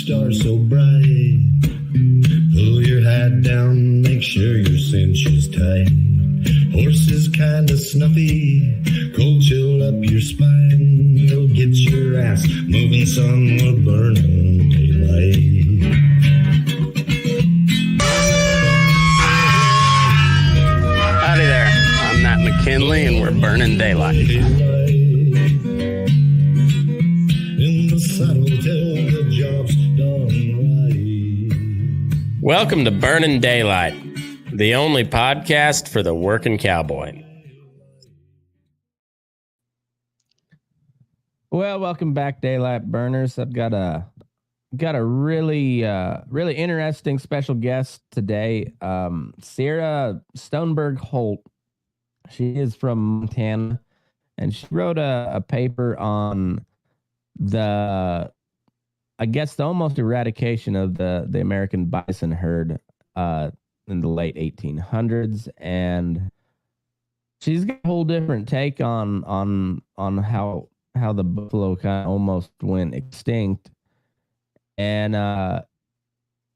star so bright. Pull your hat down, make sure your cinch is tight. Horse is kinda snuffy, cold chill up your spine. You'll get your ass moving, son, we're burning daylight. Howdy there, I'm Matt McKinley and we're burning daylight. In the saddle till the job's done right. Welcome to Burning Daylight, the only podcast for the working cowboy. Well, welcome back, Daylight Burners. I've got a really interesting special guest today, Sarah Stoneberg-Holt. She is from Montana, and she wrote a paper on the almost eradication of the American bison herd in the late 1800s, and she's got a whole different take on how the buffalo kind of almost went extinct, and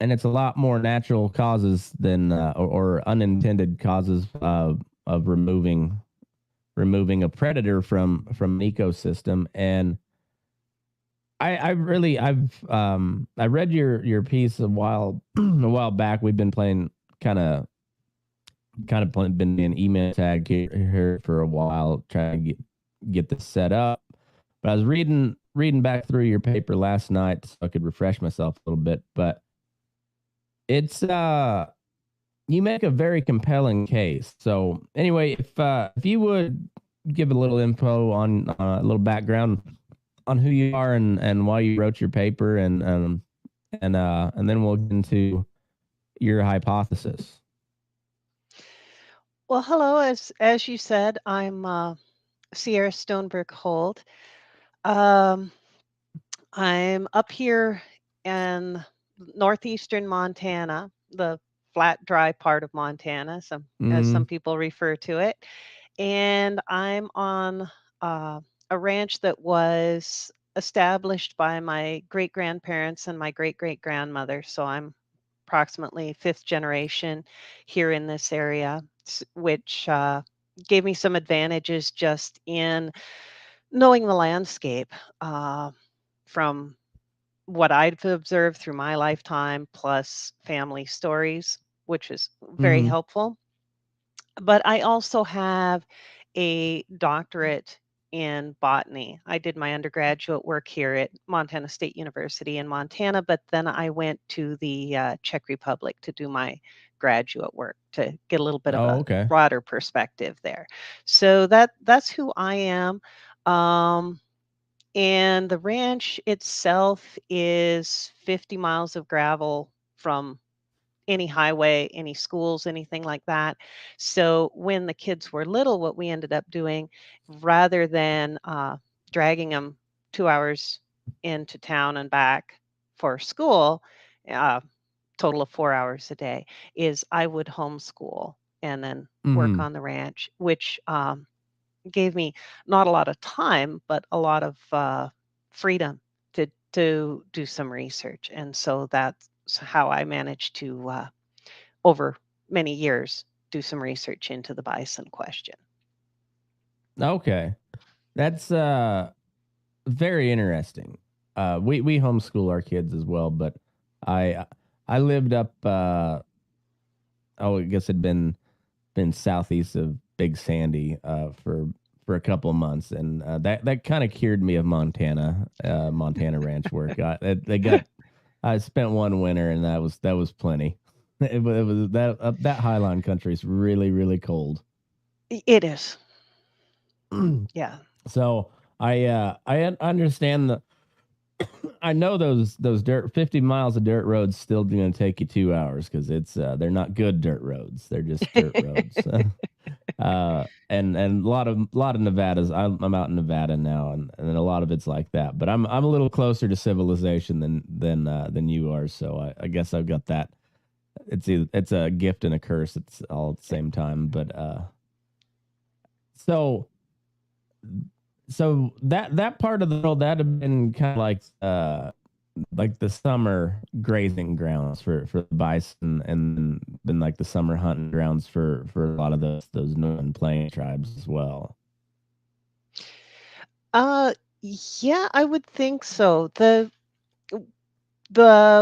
it's a lot more natural causes than or unintended causes of removing a predator from an ecosystem. And I read your piece a while back. We've been playing kind of been in email tag here for a while, trying to get this set up. But I was reading back through your paper last night so I could refresh myself a little bit. But it's you make a very compelling case. So anyway, if you would give a little info on a little background on who you are and why you wrote your paper, and then we'll get into your hypothesis. Well, hello. As you said, I'm Sierra Stoneberg-Holt. I'm up here in northeastern Montana, the flat, dry part of Montana, as some people refer to it. And I'm on a ranch that was established by my great-grandparents and my great-great-grandmother. So I'm approximately fifth generation here in this area, which gave me some advantages just in knowing the landscape from what I've observed through my lifetime, plus family stories, which is very helpful. But I also have a doctorate in botany. I did my undergraduate work here at Montana State University in Montana, but then I went to the Czech Republic to do my graduate work to get a little bit of a broader perspective there. So that's who I am. And the ranch itself is 50 miles of gravel from any highway, any schools, anything like that. So when the kids were little, what we ended up doing, rather than dragging them 2 hours into town and back for school, total of 4 hours a day, is I would homeschool and then work on the ranch, which gave me not a lot of time, but a lot of freedom to do some research. And so that's how I managed to, over many years, do some research into the bison question. Okay. That's very interesting. We homeschool our kids as well, but I lived up I guess it'd been southeast of Big Sandy for a couple of months, and that kind of cured me of Montana ranch work. I spent one winter, and that was plenty. It was that Highline country is really, really cold. It is. Yeah. So I understand I know those 50 miles of dirt roads still going to take you 2 hours, because they're not good dirt roads. They're just dirt roads. And a lot of Nevadas. I'm out in Nevada now, and a lot of it's like that. But I'm a little closer to civilization than you are. So I guess I've got that. It's a gift and a curse. It's all at the same time. But so that part of the world, that had been kind of like like the summer grazing grounds for the bison, and then like the summer hunting grounds for a lot of those northern plain tribes as well. Uh, yeah, I would think so. The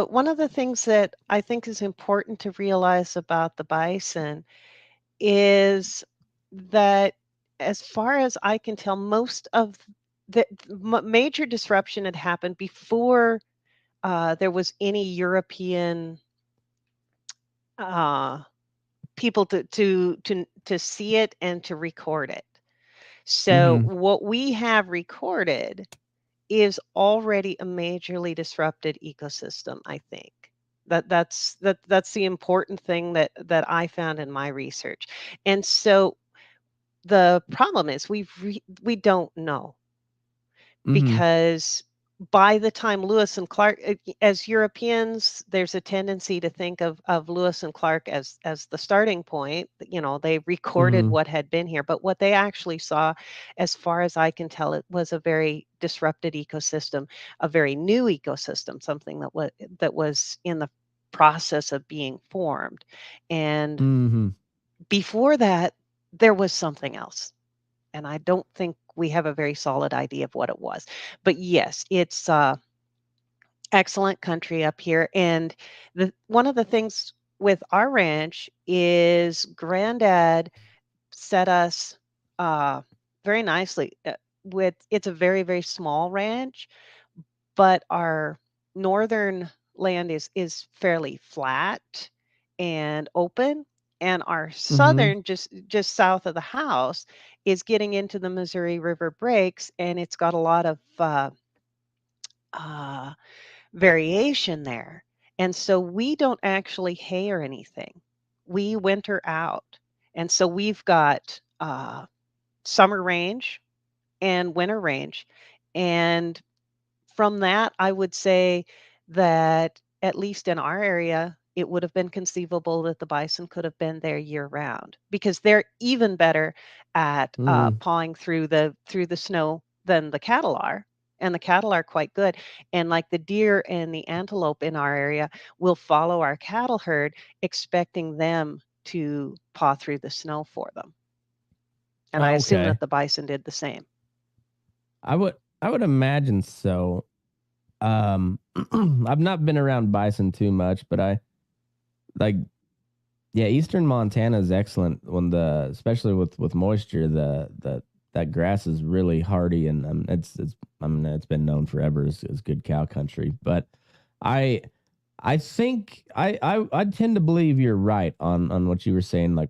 one of the things that I think is important to realize about the bison is that, as far as I can tell, most of the major disruption had happened before there was any European uh, people to see it and to record it. So Mm-hmm. what we have recorded is already a majorly disrupted ecosystem, I think. That's the important thing that I found in my research. And so the problem is we don't know, Mm-hmm. because by the time Lewis and Clark, as Europeans, there's a tendency to think of Lewis and Clark as the starting point. You know, they recorded Mm-hmm. what had been here, but what they actually saw, as far as I can tell, it was a very disrupted ecosystem, a very new ecosystem, something that was in the process of being formed. And Mm-hmm. before that, there was something else, and I don't think we have a very solid idea of what it was. But yes, it's excellent country up here, and the one of the things with our ranch is Granddad set us uh, very nicely. With it's a very very small ranch, but our northern land is fairly flat and open, and our Mm-hmm. southern, just south of the house, is getting into the Missouri River breaks, and it's got a lot of uh, variation there. And so we don't actually hay or anything. We winter out. And so we've got summer range and winter range. And from that, I would say that, at least in our area, it would have been conceivable that the bison could have been there year round, because they're even better at Mm-hmm. pawing through the snow than the cattle are. And the cattle are quite good. And like the deer and the antelope in our area will follow our cattle herd, expecting them to paw through the snow for them. And I Oh, assume okay. that the bison did the same. I would imagine so. I've not been around bison too much, but I like, yeah, eastern Montana is excellent when especially with moisture, the that grass is really hardy, and it's I mean, it's been known forever as good cow country. But I I think I tend to believe you're right on what you were saying, like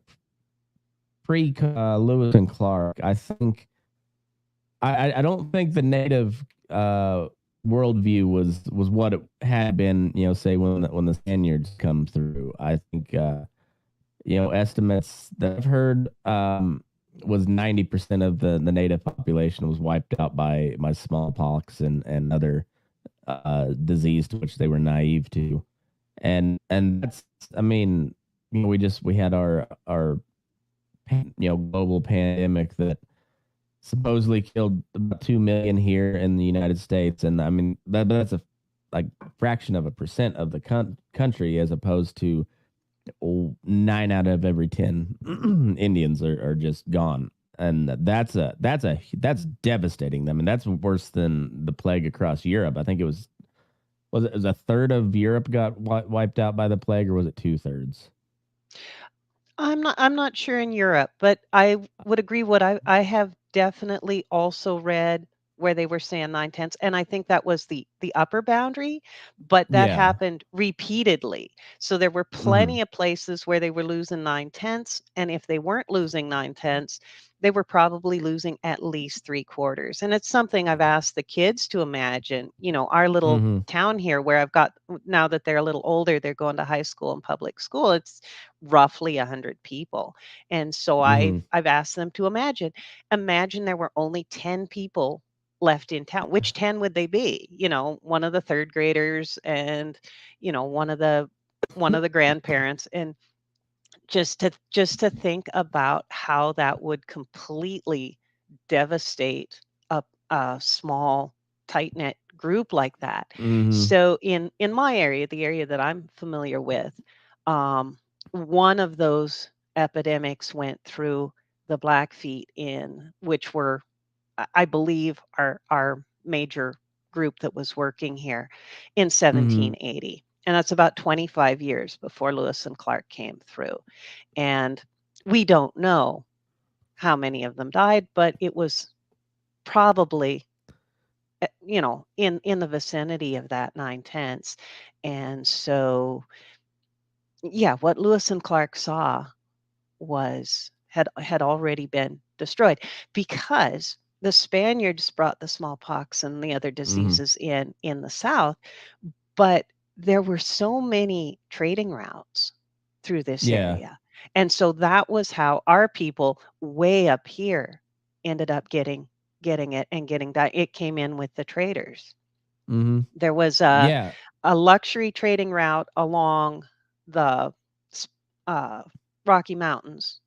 pre Lewis and Clark. I think I don't think the native worldview was what it had been, say when the Spaniards come through. I think estimates that I've heard was 90% of the native population was wiped out by smallpox and other disease to which they were naive to. And that's, I mean, we had our global pandemic that supposedly killed about 2 million here in the United States, and I mean that's a like fraction of a percent of the country, as opposed to 9 out of every 10 Indians are just gone, and that's devastating. I mean, that's worse than the plague across Europe. I think was a third of Europe got wiped out by the plague, or was it 2/3? I'm not sure in Europe, but I would agree. What I have definitely also read where they were saying 9/10, and I think that was the upper boundary, but that Yeah. happened repeatedly. So there were Mm-hmm. plenty of places where they were losing 9/10, and if they weren't losing 9/10, they were probably losing at least 3/4. And it's something I've asked the kids to imagine. Our little Mm-hmm. town here, where I've got, now that they're a little older, they're going to high school and public school. It's roughly 100 people. And so I've Mm-hmm. I've asked them to imagine there were only 10 people left in town. Which 10 would they be? One of the third graders, and one of the grandparents, and just to think about how that would completely devastate a small tight knit group like that. Mm-hmm. So in my area, the area that I'm familiar with, one of those epidemics went through the Blackfeet, which were, I believe, our major group that was working here in Mm-hmm. 1780. And that's about 25 years before Lewis and Clark came through. And we don't know how many of them died, but it was probably, in the vicinity of that 9/10. And so, yeah, what Lewis and Clark saw had already been destroyed, because the Spaniards brought the smallpox and the other Mm-hmm. diseases in the South, but there were so many trading routes through this Yeah. area. And so that was how our people way up here ended up getting it and getting that. It came in with the traders. Mm-hmm. There was a Yeah. luxury trading route along the uh, Rocky Mountains.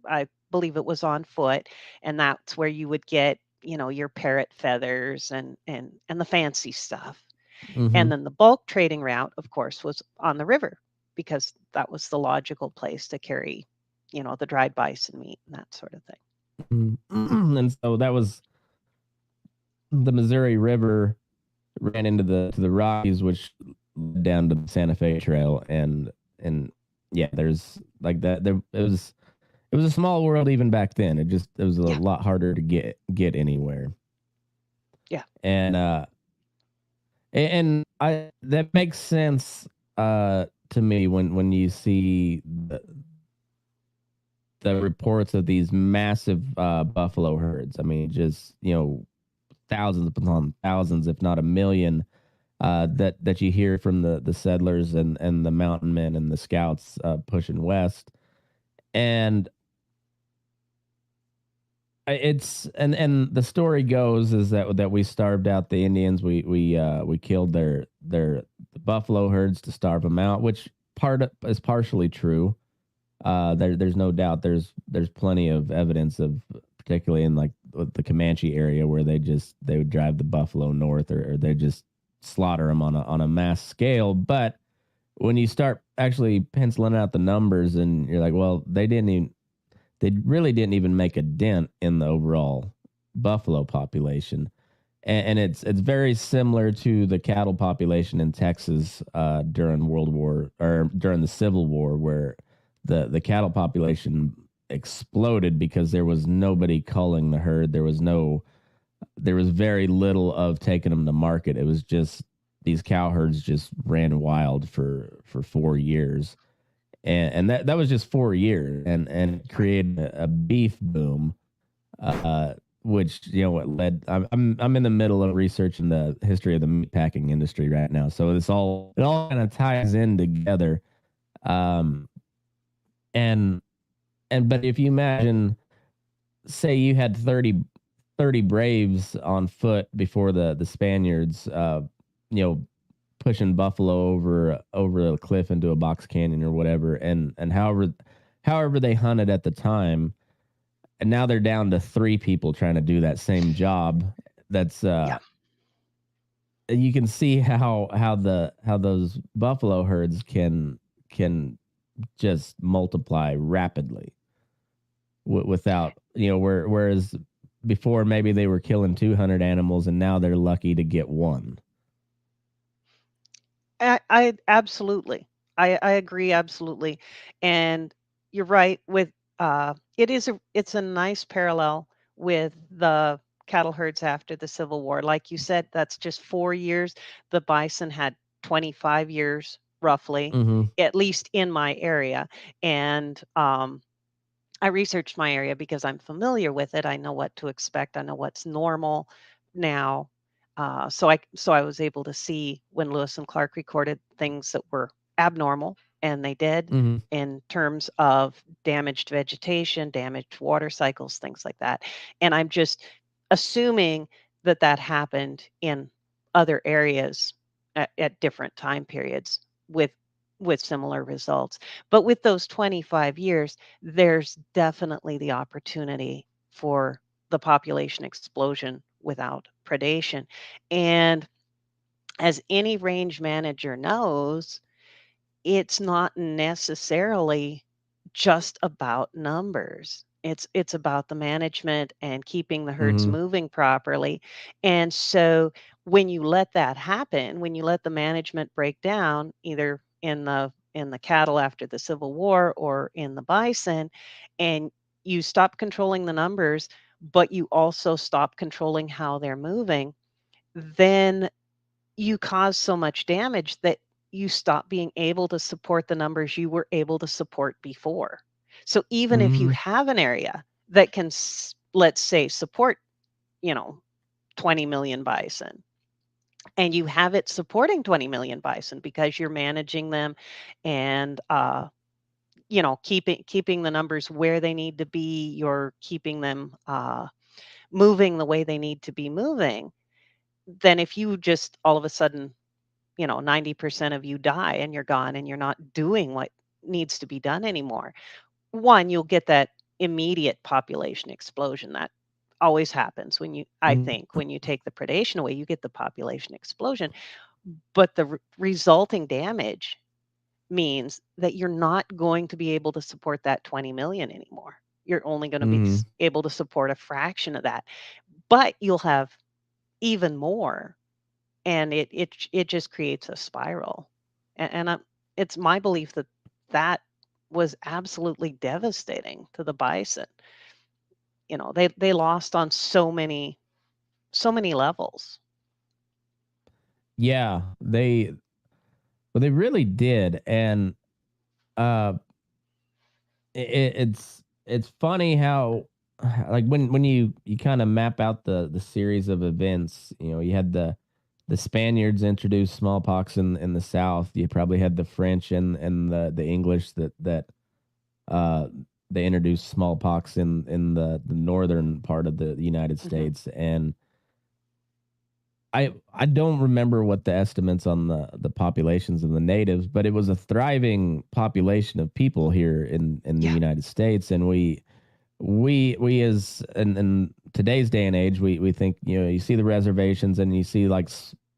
I believe it was on foot, and that's where you would get, your parrot feathers and the fancy stuff. Mm-hmm. And then the bulk trading route, of course, was on the river, because that was the logical place to carry, the dried bison meat and that sort of thing. Mm-hmm. And so that was the Missouri River ran into the Rockies, which led down to the Santa Fe Trail, and yeah, there's like that. It was a small world even back then. It was a Yeah, lot harder to get anywhere, yeah, and I that makes sense to me when you see the reports of these massive buffalo herds. I mean, just thousands upon thousands, if not a million, that you hear from the settlers and the mountain men and the scouts pushing west, and and the story goes is that we starved out the Indians. We killed their buffalo herds to starve them out, which is partially true. There's no doubt. There's plenty of evidence of, particularly in like the Comanche area, where they would drive the buffalo north, or they just slaughter them on a mass scale. But when you start actually penciling out the numbers, and you're like, well, they really didn't even make a dent in the overall buffalo population. And it's very similar to the cattle population in Texas during World War, or during the Civil War, where the cattle population exploded because there was nobody culling the herd. There was very little of taking them to market. It was just these cow herds just ran wild for 4 years, and that was just 4 years, and it created a beef boom, uh, which what led. I'm in the middle of researching the history of the meatpacking industry right now, so it all kind of ties in together. Um, and but if you imagine, say you had 30 braves on foot before the Spaniards, you know, pushing buffalo over a cliff into a box canyon or whatever, and however they hunted at the time, and now they're down to 3 people trying to do that same job. That's yeah. You can see how those buffalo herds can just multiply rapidly without whereas before maybe they were killing 200 animals, and now they're lucky to get one. I absolutely. I agree absolutely. And you're right with it's a nice parallel with the cattle herds after the Civil War. Like you said, that's just 4 years. The bison had 25 years roughly, Mm-hmm. at least in my area. And I researched my area because I'm familiar with it. I know what to expect. I know what's normal now. So I was able to see when Lewis and Clark recorded things that were abnormal, and they did, Mm-hmm. in terms of damaged vegetation, damaged water cycles, things like that. And I'm just assuming that that happened in other areas at different time periods with similar results. But with those 25 years, there's definitely the opportunity for the population explosion without predation. And as any range manager knows, it's not necessarily just about numbers. It's about the management and keeping the herds Mm-hmm. moving properly. And so when you let that happen, when you let the management break down, either in the cattle after the Civil War or in the bison, and you stop controlling the numbers, but you also stop controlling how they're moving, then you cause so much damage that you stop being able to support the numbers you were able to support before. So even if you Mm-hmm. have an area that can, let's say, support, 20 million bison, and you have it supporting 20 million bison because you're managing them and, keeping the numbers where they need to be, you're keeping them moving the way they need to be moving. Then if you just all of a sudden 90% of you die and you're gone and you're not doing what needs to be done anymore. One, you'll get that immediate population explosion that always happens I think, when you take the predation away, you get the population explosion. But the resulting damage means that you're not going to be able to support that 20 million anymore. You're only going to be Mm-hmm. able to support a fraction of that, but you'll have even more, and it just creates a spiral. And it's my belief that that was absolutely devastating to the bison. They lost on so many levels. Yeah, they really did, and uh, it's funny how like when you kind of map out the series of events, you had the Spaniards introduced smallpox in the South. You probably had the French and the English uh they introduced smallpox in the northern part of the United Hmm. States. And I don't remember what the estimates on the populations of the natives, but it was a thriving population of people here in the Yeah. United States. And we as in today's day and age, we think, you see the reservations, and you see like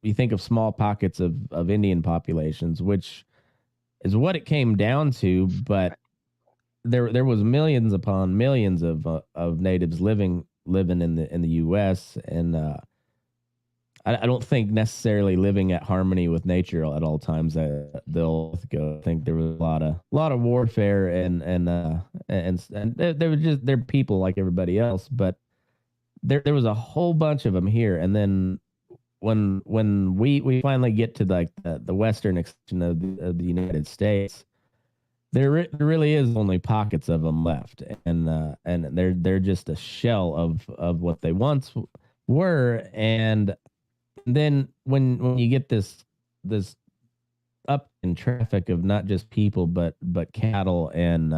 you think of small pockets of Indian populations, which is what it came down to. But Right. there was millions upon millions of natives living in the U.S. And I don't think necessarily living at harmony with nature at all times. They'll go. I think there was a lot of warfare, and they were just they're people like everybody else. But there was a whole bunch of them here. And then when we finally get to like the western extension of the United States, there really is only pockets of them left, and they're just a shell of what they once were. And then when you get this up in traffic of not just people but cattle and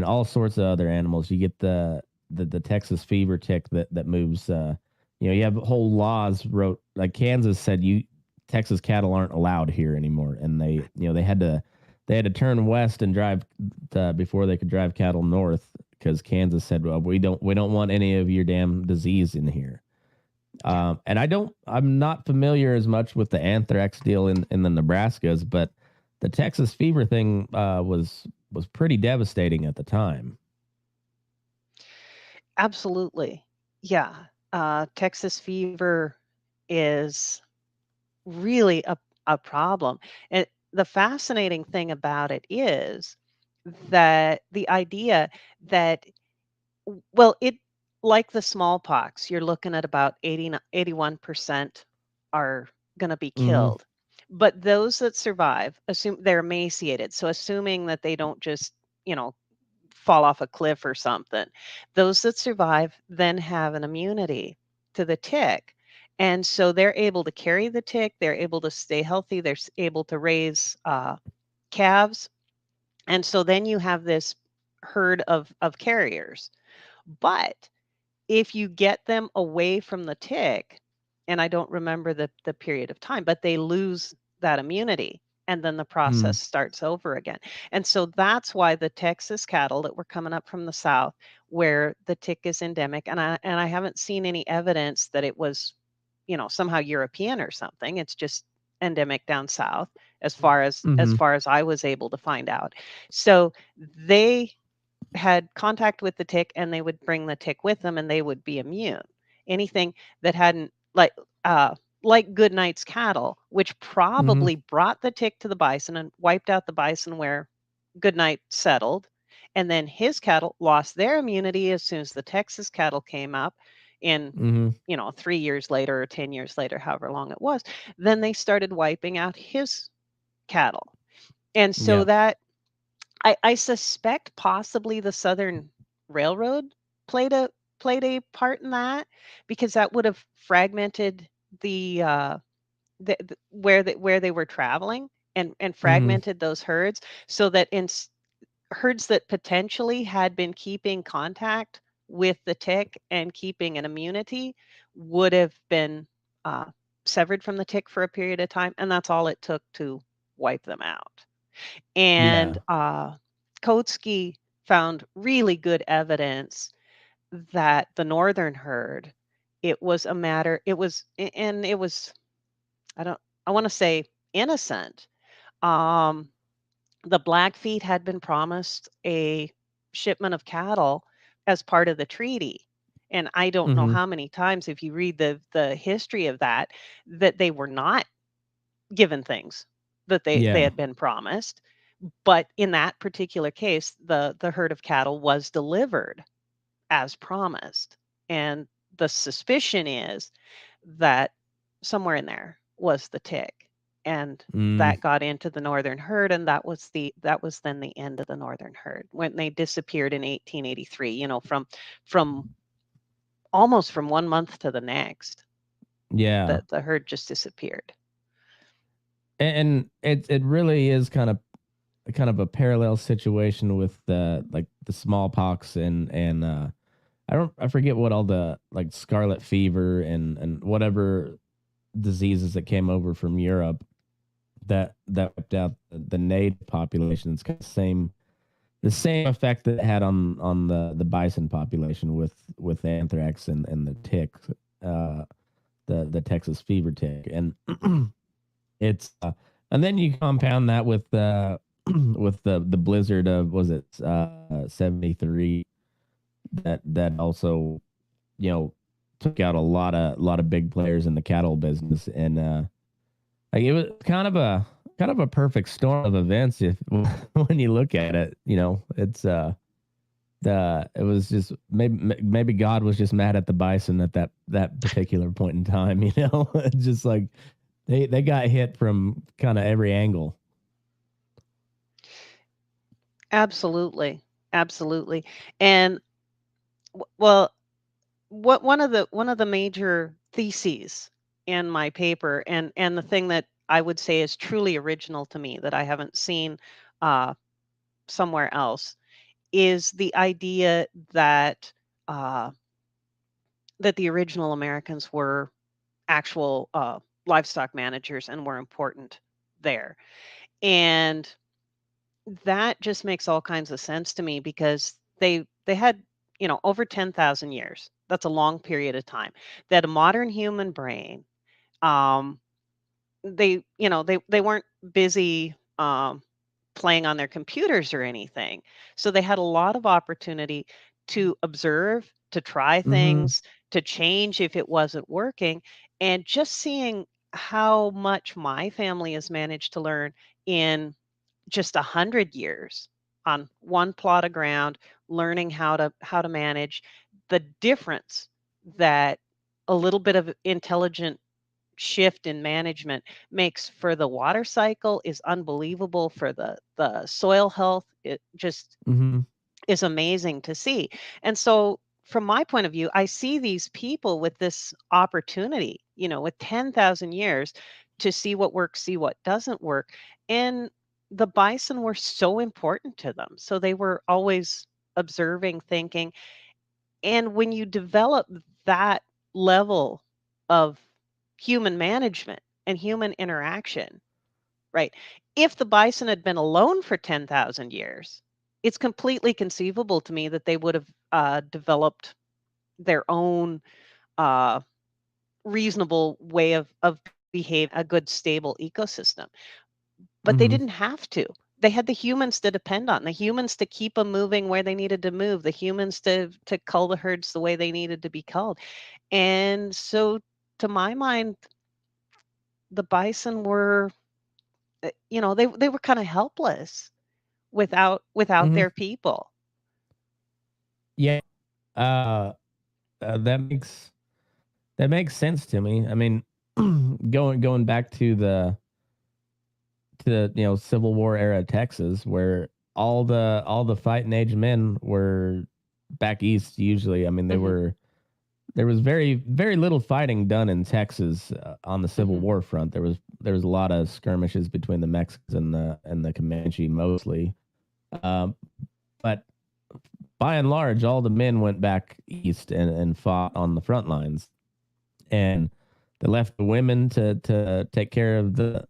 all sorts of other animals, you get the Texas fever tick that moves. You have whole laws wrote, like Kansas said, you Texas cattle aren't allowed here anymore, and they had to turn west and drive before they could drive cattle north, because Kansas said, well, we don't want any of your damn disease in here. Yeah. And I'm not familiar as much with the anthrax deal in the Nebraskas, but the Texas fever thing was pretty devastating at the time. Absolutely. Yeah. Texas fever is really a problem. And the fascinating thing about it is that the idea that, well, it like the smallpox, you're looking at about 81% are going to be Mm-hmm. killed. But those that survive, assume they're emaciated. So assuming that they don't just, you know, fall off a cliff or something, those that survive then have an immunity to the tick. And so they're able to carry the tick, they're able to stay healthy, they're able to raise calves. And so then you have this herd of carriers. But if you get them away from the tick, and I don't remember the period of time, but they lose that immunity, and then the Mm. process starts over again. And so that's why the Texas cattle that were coming up from the south, where the tick is endemic, and I haven't seen any evidence that it was, somehow European or something. It's just endemic down south, as far as Mhm. I was able to find out. So they had contact with the tick, and they would bring the tick with them, and they would be immune. Anything that hadn't, like Goodnight's cattle, which Mhm. probably brought the tick to the bison and wiped out the bison where Goodnight settled. And then his cattle lost their immunity as soon as the Texas cattle came up in, Mhm. 3 years later or 10 years later, however long it was. Then they started wiping out his cattle. And so Yeah. that I suspect possibly the Southern Railroad played a part in that, because that would have fragmented the where they were traveling, and Mhm. fragmented those herds, so that herds that potentially had been keeping contact with the tick and keeping an immunity would have been uh, severed from the tick for a period of time, and that's all it took to wipe them out. And Yeah. Kotsky found really good evidence that the northern herd, it was a matter, it was, and it was, I don't, I want to say innocent. Um, the Blackfeet had been promised a shipment of cattle as part of the treaty. And I don't know Mhm. how many times, if you read the history of that, that they were not given things that they Yeah. had been promised. But in that particular case, the herd of cattle was delivered as promised. And the suspicion is that somewhere in there was the tick. And Mm. that got into the northern herd, and that was then the end of the northern herd when they disappeared in 1883, from almost from 1 month to the next. Yeah. The herd just disappeared. And it really is kind of a parallel situation with the smallpox and I forget what all the like scarlet fever and whatever diseases that came over from Europe that wiped out the native population. It's kind of the same effect that it had on the bison population with anthrax and the tick, uh, the Texas fever tick, and it's and then you compound that with with the blizzard of was it 73 that also took out a lot of big players in the cattle business, and like it was kind of a perfect storm of events if when you look at it. It's it was just maybe God was just mad at the bison at that particular point in time. It's just like they got hit from kind of every angle. Absolutely. Absolutely. And well, what one of the major theses in my paper, and the thing that I would say is truly original to me that I haven't seen uh, somewhere else, is the idea that uh, that the original Americans were actual livestock managers and were important there. And that just makes all kinds of sense to me, because they had, over 10,000 years. That's a long period of time. That a modern human brain, um they weren't busy playing on their computers or anything. So they had a lot of opportunity to observe, to try Mm-hmm. things, to change if it wasn't working. And just seeing how much my family has managed to learn in just 100 years on one plot of ground, learning how to manage, the difference that a little bit of intelligent shift in management makes for the water cycle is unbelievable. For the soil health, it just Mm-hmm. is amazing to see. And so from my point of view, I see these people with this opportunity, with 10,000 years to see what works, see what doesn't work. And the bison were so important to them. So they were always observing, thinking. And when you develop that level of human management and human interaction, right? If the bison had been alone for 10,000 years, it's completely conceivable to me that they would have developed their own uh, reasonable way of behave a good stable ecosystem. But they didn't have to. They had the humans to depend on, the humans to keep them moving where they needed to move, the humans to cull the herds the way they needed to be culled. And so to my mind, the bison were, they were kind of helpless without their people. Yeah. That makes sense to me. I mean, going back to the Civil War era Texas, where all the fighting age men were back east. Usually, I mean, there was very little fighting done in Texas on the Civil War front. There was a lot of skirmishes between the Mexicans and the Comanche mostly, but by and large, all the men went back east and fought on the front lines, and they left the women to take care of the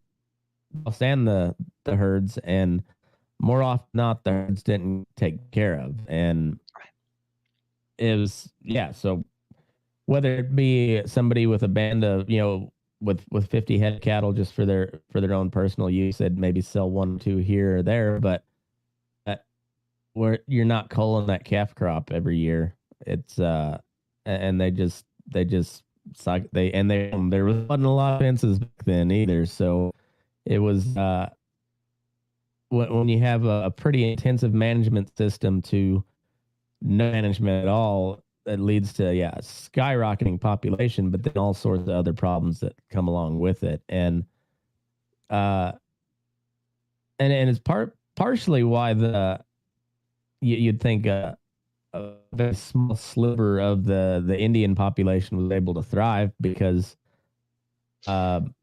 and the herds, and more often than not, the herds didn't take care of, and it was So whether it be somebody with a band of with 50 head of cattle just for their own personal use, they'd maybe sell one or two here or there, but where you're not culling that calf crop every year. It's and they suck. There wasn't a lot of fences back then either, so it was when you have a pretty intensive management system to no management at all, that leads to skyrocketing population, but then all sorts of other problems that come along with it, and it's partially why you'd think a very small sliver of the Indian population was able to thrive because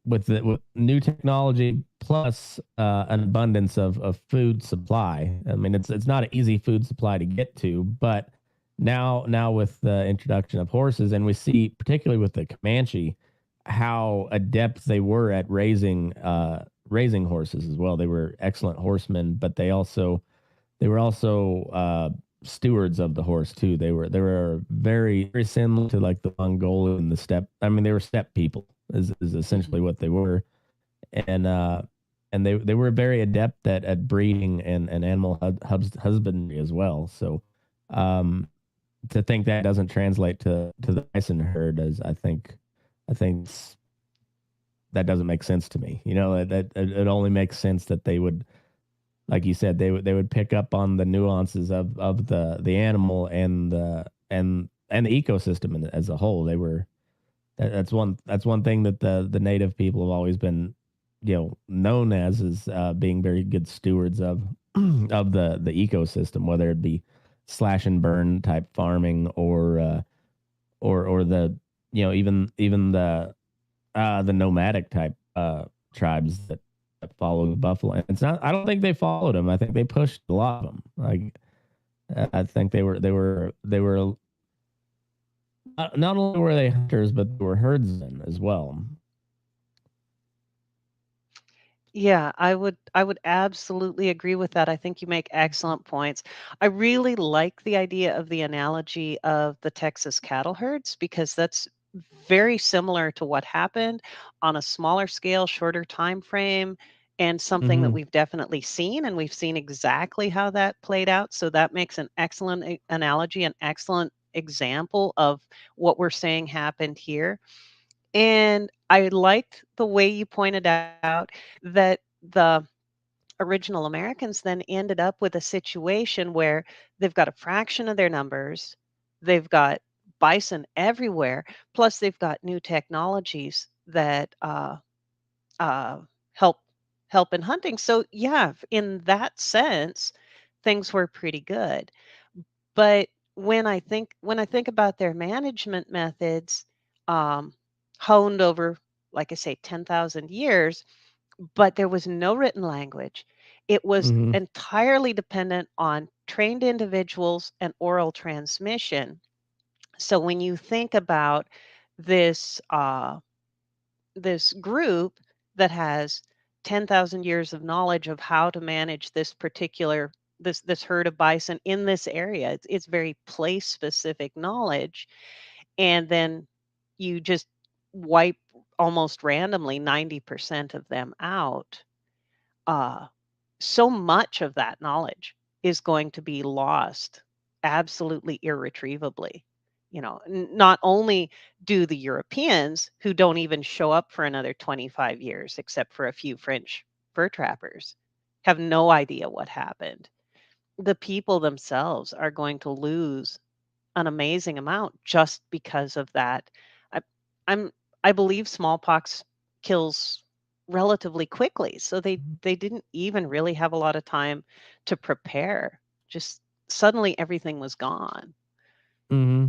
with new technology plus an abundance of food supply. I mean, it's not an easy food supply to get to, but now with the introduction of horses, and we see particularly with the Comanche how adept they were at raising horses as well. They were excellent horsemen, but they were also stewards of the horse too. They were very, very similar to like the Mongolian and the steppe. I mean, they were steppe people is essentially what they were, and they were very adept at breeding and animal husbandry as well. So to think that doesn't translate to the bison herd, as I think that doesn't make sense to me. That it only makes sense that they would, like you said, they would pick up on the nuances of the animal and the ecosystem as a whole. That's one thing that the native people have always been, known as, is being very good stewards of the ecosystem, whether it be slash and burn type farming or the even the nomadic type tribes that follow the buffalo. And it's not. I don't think they followed them. I think they pushed a lot of them. Like I think they were not only were they hunters, but they were herdsmen as well. Yeah, I would absolutely agree with that. I think you make excellent points. I really like the idea of the analogy of the Texas cattle herds because that's very similar to what happened on a smaller scale, shorter time frame, and something that we've definitely seen, and we've seen exactly how that played out. So that makes an excellent analogy, an excellent example of what we're saying happened here. And I liked the way you pointed out that the original Americans then ended up with a situation where they've got a fraction of their numbers, they've got bison everywhere, plus they've got new technologies that uh, help in hunting. So yeah, in that sense, things were pretty good. But when I think about their management methods, um, honed over, like I say, 10,000 years, but there was no written language. It was entirely dependent on trained individuals and oral transmission. So when you think about this this group that has 10,000 years of knowledge of how to manage this particular this herd of bison in this area, it's very place specific knowledge, and then you just wipe almost randomly 90% of them out, so much of that knowledge is going to be lost absolutely irretrievably. Not only do the Europeans, who don't even show up for another 25 years, except for a few French fur trappers, have no idea what happened. The people themselves are going to lose an amazing amount just because of that. I, I'm I believe smallpox kills relatively quickly, so they didn't even really have a lot of time to prepare. Just suddenly everything was gone. Mm-hmm.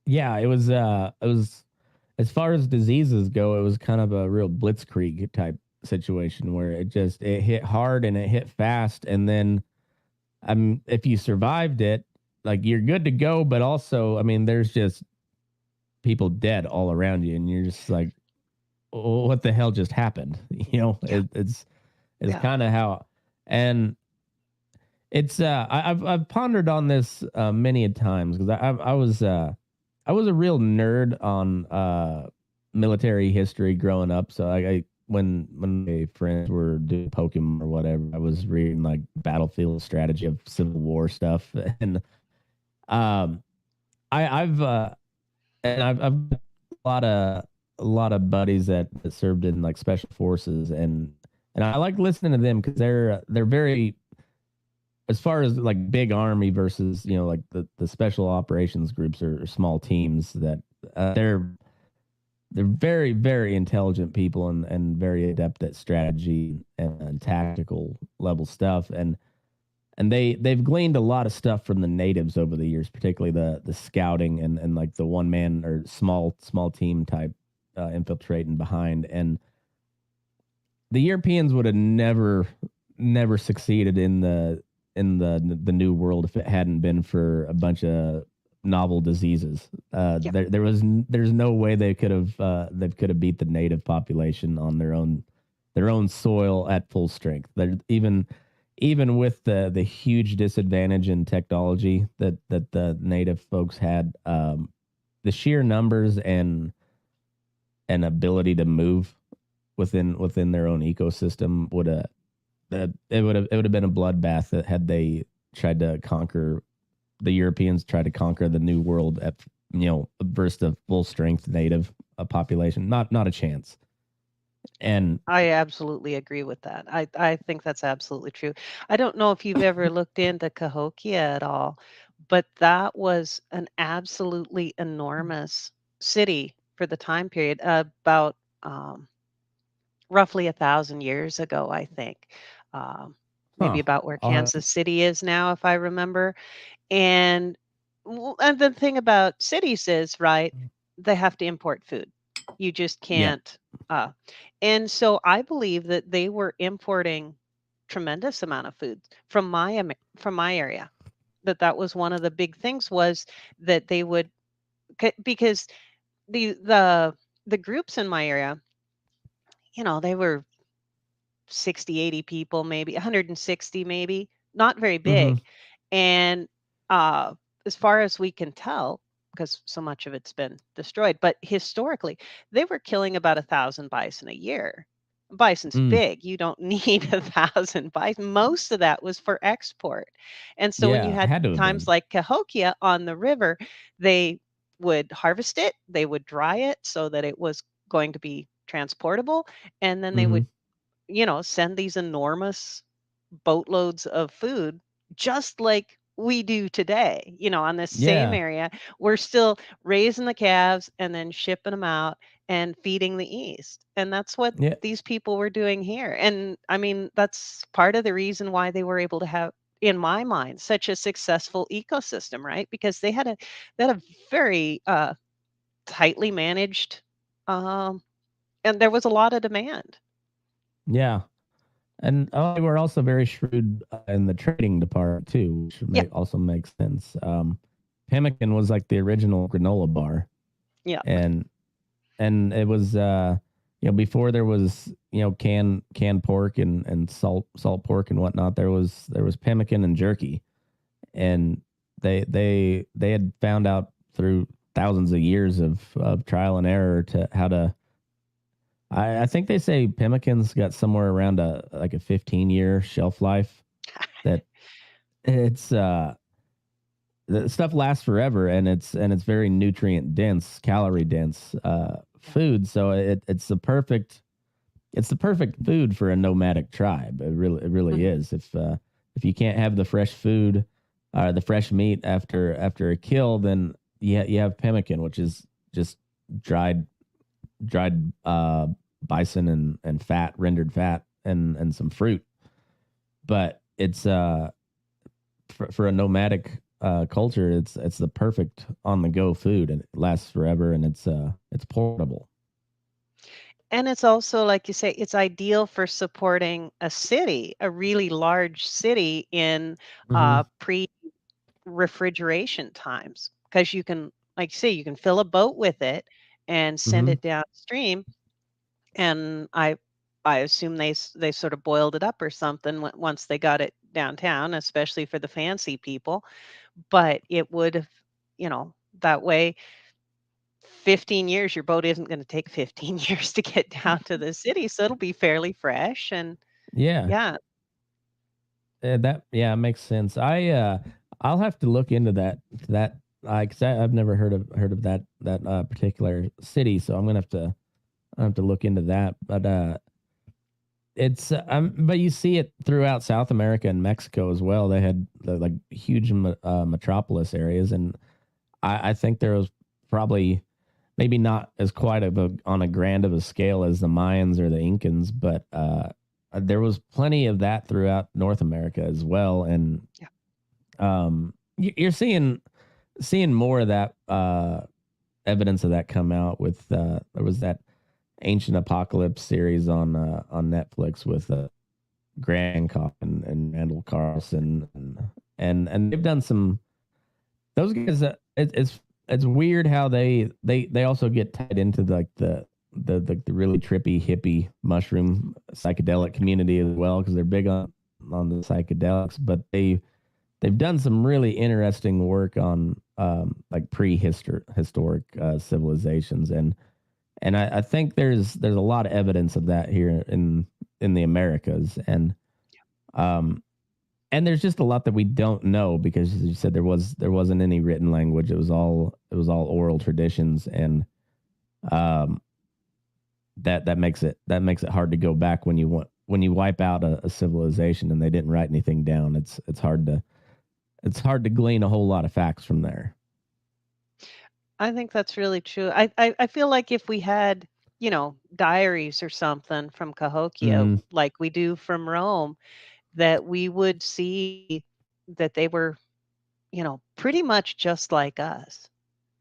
Yeah, it was as far as diseases go, it was kind of a real blitzkrieg type situation where it hit hard and it hit fast, and then if you survived it, like you're good to go, but also, I mean, there's just people dead all around you, and you're just like, "Oh, what the hell just happened?" Yeah, It's yeah. kind of how, and it's I've pondered on this many a times because I was a real nerd on military history growing up. So I when my friends were doing Pokemon or whatever, I was reading like battlefield strategy of Civil War stuff, and um I've got a lot of buddies that served in like special forces, and I like listening to them because they're very, as far as like big army versus like the special operations groups or small teams, that they're very very intelligent people and very adept at strategy and tactical level stuff, and they've gleaned a lot of stuff from the natives over the years, particularly the scouting and like the one man or small team type infiltrating behind. And the Europeans would have never succeeded in the new world if it hadn't been for a bunch of novel diseases. Yep. There's no way they could have beat the native population on their own soil at full strength. They're even with the huge disadvantage in technology that the native folks had, the sheer numbers and ability to move within their own ecosystem would have that it would have been a bloodbath that had they tried to conquer the Europeans tried to conquer the new world at versus the full strength native population. Not a chance. And I absolutely agree with that. I think that's absolutely true. I don't know if you've ever looked into Cahokia at all, but that was an absolutely enormous city for the time period, about roughly 1,000 years ago, I think. Maybe huh, about where I'll have Kansas City is now, if I remember. And and the thing about cities is, right, they have to import food. You just yeah. can't. Uh, and so I believe that they were importing tremendous amount of food from from my area. That was one of the big things, was that they would, because the groups in my area, they were 60, 80 people, maybe 160, maybe, not very Mm-hmm. big. And uh, as far as we can tell, because so much of it's been destroyed, but historically, they were killing about 1,000 bison a year. Bison's Mm. big. You don't need 1,000 bison. Most of that was for export. And so when you Yeah, it had had to have times been. like Cahokia on the river, they would harvest it, they would dry it so that it was going to be transportable, and then they Mm-hmm. would send these enormous boatloads of food, just like we do today, on this same Yeah. area. We're still raising the calves and then shipping them out and feeding the East. And that's what Yeah. these people were doing here. And I mean, that's part of the reason why they were able to have, in my mind, such a successful ecosystem, right? Because they had a very tightly managed, um, and there was a lot of demand. Yeah. And they were also very shrewd in the trading department too, which Yeah, also makes sense. Pemmican was like the original granola bar, yeah, and it was before there was canned pork and salt pork and whatnot. There was pemmican and jerky, and they had found out through thousands of years of trial and error to how to I think they say pemmican's got somewhere around a 15-year shelf life. That it's the stuff lasts forever, and it's very nutrient dense, calorie dense food. So it's the perfect food for a nomadic tribe. It really Mhm. is. If you can't have the fresh food, the fresh meat after a kill, then you have pemmican, which is just dried dried bison and fat, rendered fat, and some fruit. But it's for a nomadic culture, it's the perfect on the go food, and it lasts forever, and it's portable. And it's also, like you say, it's ideal for supporting a city, a really large city in Hmm. pre-refrigeration times, because you can, like you say, you can fill a boat with it and send Hmm. it downstream. And I assume they sort of boiled it up or something once they got it downtown, especially for the fancy people. But it would have, that way 15 years, your boat isn't gonna take 15 years to get down to the city, so it'll be fairly fresh and Yeah, yeah. that yeah makes sense. I'll have to look into that because I've never heard of that particular city, so I have to look into that. But it's but you see it throughout South America and Mexico as well. They had like huge metropolis areas, and I think there was probably maybe not as quite of a on a grand of a scale as the Mayans or the Incans, but there was plenty of that throughout North America as well. And Yeah. you're seeing more of that evidence of that come out with there was that Ancient Apocalypse series on Netflix with Grant Hancock and Randall Carlson, and they've done some those guys. It's weird how they also get tied into like the really trippy hippie mushroom psychedelic community as well, because they're big on the psychedelics, but they've done some really interesting work on like historic civilizations, and I think there's a lot of evidence of that here in the Americas, um and there's just a lot that we don't know because, as you said, there wasn't any written language. It was all oral traditions, and um that makes it hard to go back when you wipe out a civilization and they didn't write anything down. It's hard to glean a whole lot of facts from there. I think that's really true. I feel like if we had, diaries or something from Cahokia, Hmm. like we do from Rome, that we would see that they were, pretty much just like us.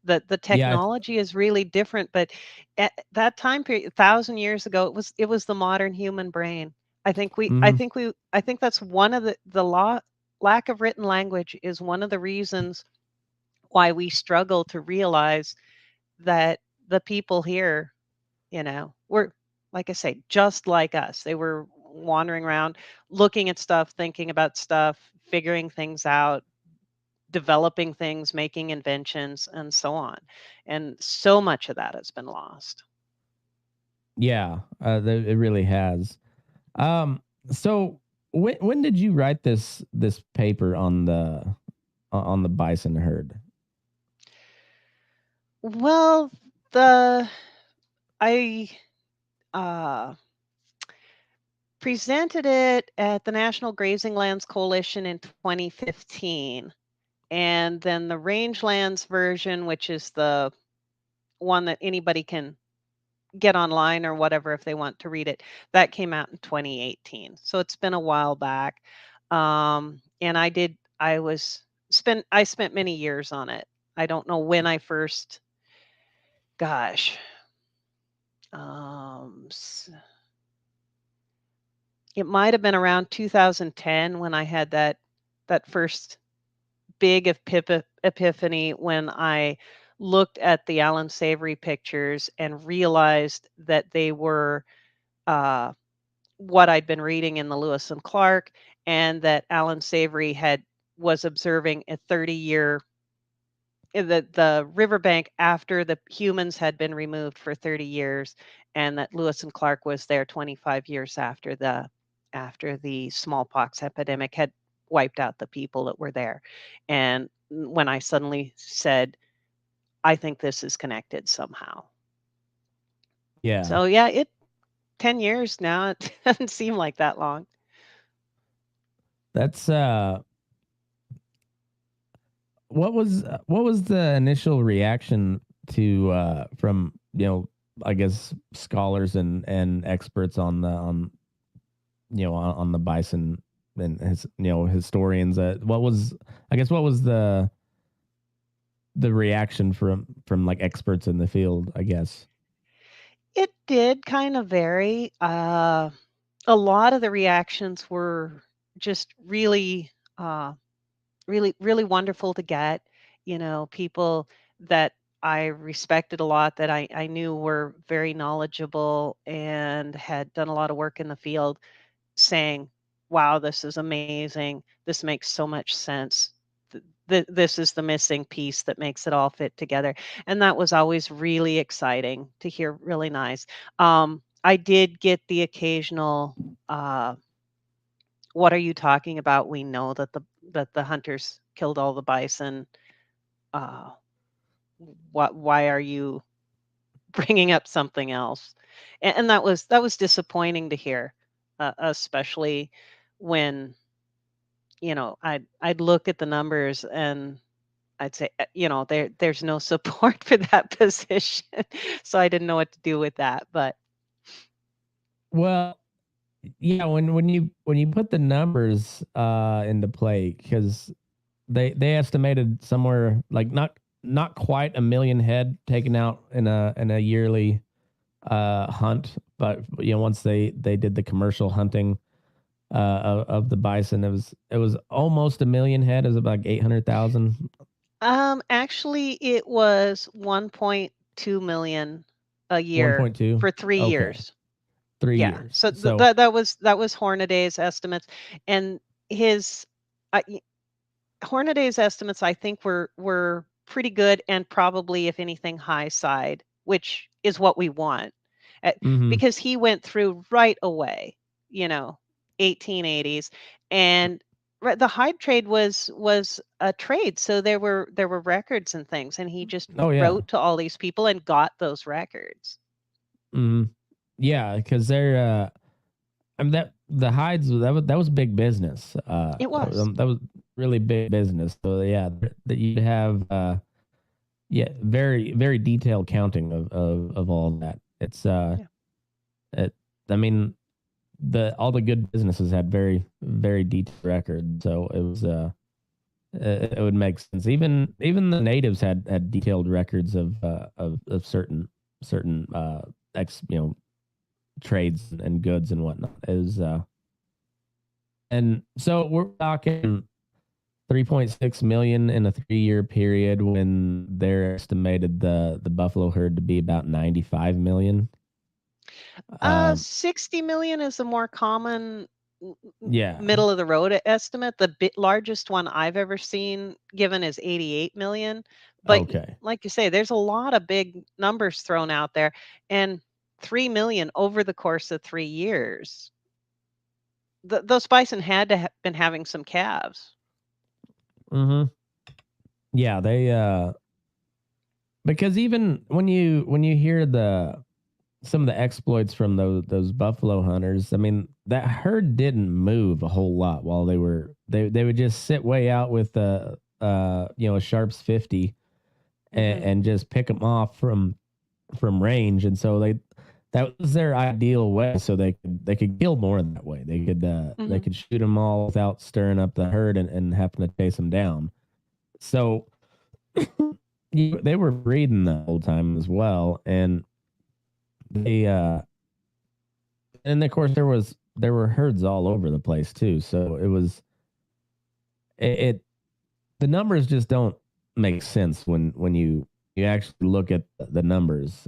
The Yeah. technology is really different, but at that time period, 1,000 years ago, it was the modern human brain. Hmm. I think that's one of the lack of written language is one of the reasons why we struggle to realize that the people here, were, like I say, just like us. They were wandering around, looking at stuff, thinking about stuff, figuring things out, developing things, making inventions, and so on. And so much of that has been lost. Yeah. It really has. Um. So when did you write this paper on the bison herd? Well, the I uh, presented it at the National Grazing Lands Coalition in 2015. And then the rangelands version, which is the one that anybody can get online or whatever if they want to read it, that came out in 2018. So it's been a while back. And I spent many years on it. I don't know when I first, gosh, um, s- it might have been around 2010 when I had that first big epiphany when I looked at the Alan Savory pictures and realized that they were uh, what I'd been reading in the Lewis and Clark, and that Alan Savory was observing a 30-year the riverbank after the humans had been removed for 30 years, and that Lewis and Clark was there 25 years after the smallpox epidemic had wiped out the people that were there. And when I suddenly said, I think this is connected somehow. Yeah. So yeah, 10 years now, it doesn't seem like that long. That's what was the initial reaction to from, I guess scholars and experts on on the bison and historians, what was the reaction from like experts in the field, I guess? It did kind of vary. A lot of the reactions were just really, really wonderful to get. People that I respected a lot, that I knew were very knowledgeable and had done a lot of work in the field, saying, wow, this is amazing. This makes so much sense. This is the missing piece that makes it all fit together. And that was always really exciting to hear, really nice. I did get the occasional, what are you talking about? We know that the hunters killed all the bison. Uh, why are you bringing up something else? And that was disappointing to hear, especially when I'd look at the numbers and I'd say, there's no support for that position. So I didn't know what to do with that. But Well, yeah, when you put the numbers into play, because they estimated somewhere like not quite a million head taken out in a yearly hunt, but once they did the commercial hunting of the bison, it was almost a million head. It was about like 800,000. actually, it was 1.2 million a year 1.2. for 3 Okay, years. 3 years. So So that was Hornaday's estimates, and his uh, y- Hornaday's estimates, I think, were pretty good, and probably, if anything, high side, which is what we want. mhm. Because he went through right away, you know, 1880s, and the hide trade was a trade, so there were records and things, and he just Oh yeah. wrote to all these people and got those records. Mhm. Yeah, because they're I mean that the hides, that was big business. It was. That was really big business. So yeah, that you'd have yeah, very very detailed counting of all that. It's Yeah. it I mean all the good businesses had very very detailed records. So it was it would make sense. Even the natives had detailed records of certain ex trades and goods and whatnot. Is and so we're talking 3.6 million in a 3-year period, when they're estimated the buffalo herd to be about 95 million. 60 million is a more common Yeah. middle of the road estimate. The largest one I've ever seen given is 88 million. But Okay. like you say, there's a lot of big numbers thrown out there, and 3 million over the course of 3 years. Those bison had to have been having some calves. Mm-hmm. Yeah, they because even when you hear some of the exploits from those buffalo hunters, I mean, that herd didn't move a whole lot while they would just sit way out with a Sharps 50 Hmm. and just pick them off from range, and so that was their ideal way, so they could kill more that way. They Hmm. could shoot them all without stirring up the herd and having to chase them down. So they were breeding the whole time as well, and they and of course there were herds all over the place too. So it the numbers just don't make sense when you actually look at the numbers.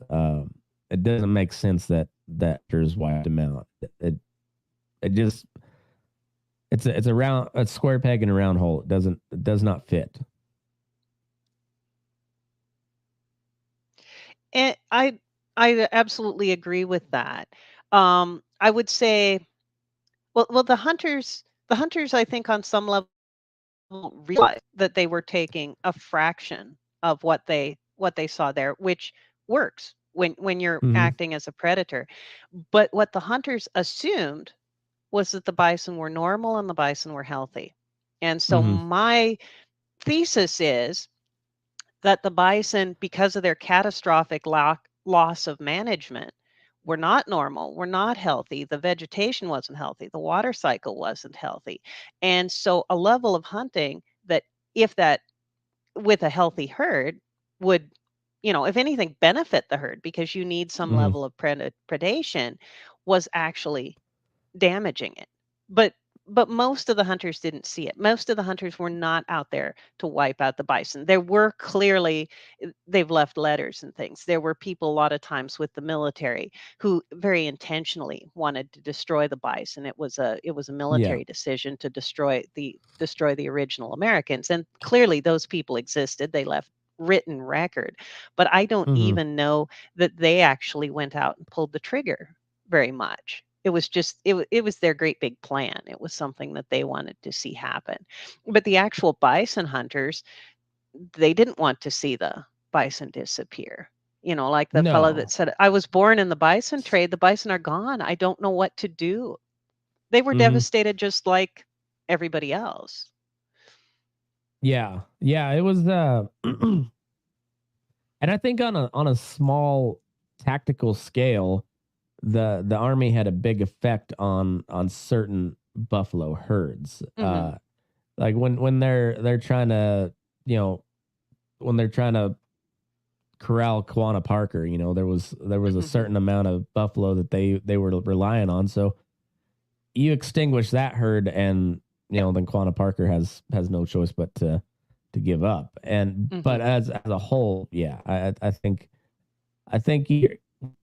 It doesn't make sense that there's wiped them out. It just it's a square peg in a round hole. It does not fit. And I absolutely agree with that. I would say, well, the hunters, I think, on some level realized that they were taking a fraction of what they saw there, which works when you're Hmm. acting as a predator. But what the hunters assumed was that the bison were normal and the bison were healthy. And so Hmm. my thesis is that the bison, because of their catastrophic loss of management, were not normal, were not healthy. The vegetation wasn't healthy. The water cycle wasn't healthy. And so a level of hunting that, if that with a healthy herd, would, if anything, benefit the herd because you need some Hmm. level of predation, was actually damaging it. But most of the hunters didn't see it. Most of the hunters were not out there to wipe out the bison. There were clearly, they've left letters and things. There were people a lot of times with the military who very intentionally wanted to destroy the bison. It was a Yeah. military decision to destroy the original Americans. And clearly those people existed. They left written record. But I don't Hmm. even know that they actually went out and pulled the trigger very much. It was just it was their great big plan. It was something that they wanted to see happen. But the actual bison hunters, they didn't want to see the bison disappear. Like the fellow that No. said, "I was born in the bison trade. The bison are gone. I don't know what to do." They were Hmm. devastated just like everybody else. Yeah. Yeah. It was and I think on a small tactical scale, the army had a big effect on certain buffalo herds. Mhm. Like when they're trying to, you know, when they're trying to corral Quanah Parker, there was a Mhm. certain amount of buffalo that they were relying on. So you extinguish that herd, and then Quanah Parker has no choice but to give up. But Mhm. as a whole, yeah, I think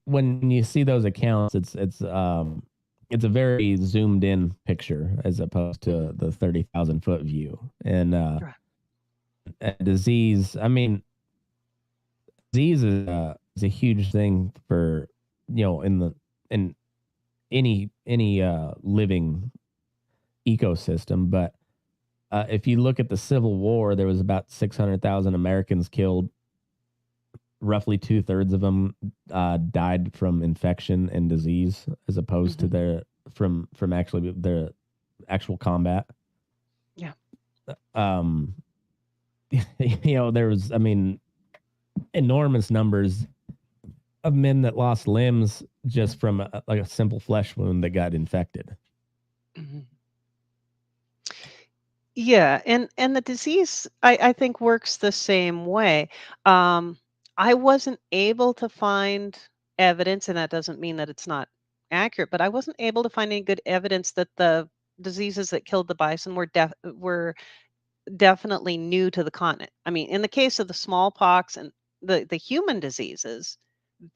when you see those accounts, it's a very zoomed in picture as opposed Mhm. to the 30,000 foot view. And Right. disease, I mean, disease is a huge thing for in any living ecosystem. But if you look at the Civil War, there was about 600,000 Americans killed. Roughly two-thirds of them died from infection and disease, as opposed to Mhm. from actually the actual combat. Yeah. Um, there was, I mean, enormous numbers of men that lost limbs just from like a simple flesh wound that got infected. Mhm. Yeah, and the disease, I think, works the same way. Um, I wasn't able to find evidence, and that doesn't mean that it's not accurate, but I wasn't able to find any good evidence that the diseases that killed the bison were definitely new to the continent. I mean, in the case of the smallpox and the human diseases,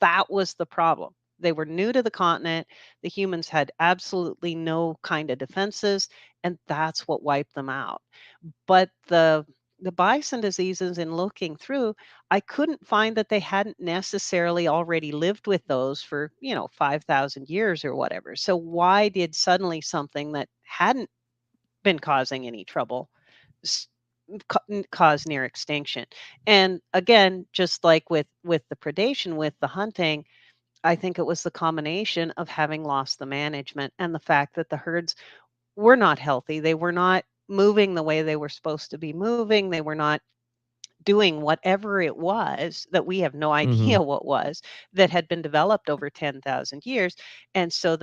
that was the problem. They were new to the continent. The humans had absolutely no kind of defenses, and that's what wiped them out. But the bison diseases, in looking through, I couldn't find that they hadn't necessarily already lived with those for, 5,000 years or whatever. So why did suddenly something that hadn't been causing any trouble s- cause near extinction? And again, just like with the predation, with the hunting, I think it was the combination of having lost the management and the fact that the herds were not healthy. They were not moving the way they were supposed to be moving. They were not doing whatever it was that we have no Hmm. idea what was, that had been developed over 10,000 years. And so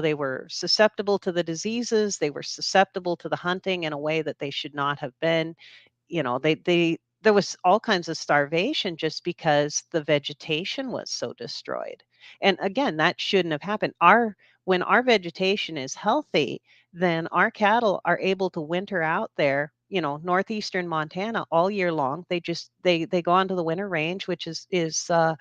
they were susceptible to the diseases. They were susceptible to the hunting in a way that they should not have been. They there was all kinds of starvation just because the vegetation was so destroyed. And again, that shouldn't have happened. Our When our vegetation is healthy, then our cattle are able to winter out there, northeastern Montana all year long. They go onto the winter range, which is the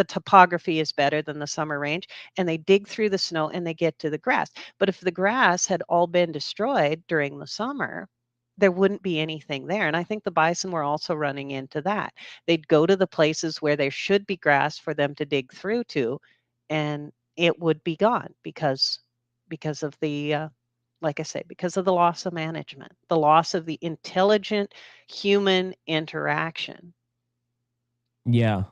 topography is better than the summer range, and they dig through the snow and they get to the grass. But if the grass had all been destroyed during the summer, there wouldn't be anything there. And I think the bison were also running into that. They'd go to the places where there should be grass for them to dig through to, and it would be gone because of the like I say, because of the loss of management, the loss of the intelligent human interaction. Yeah.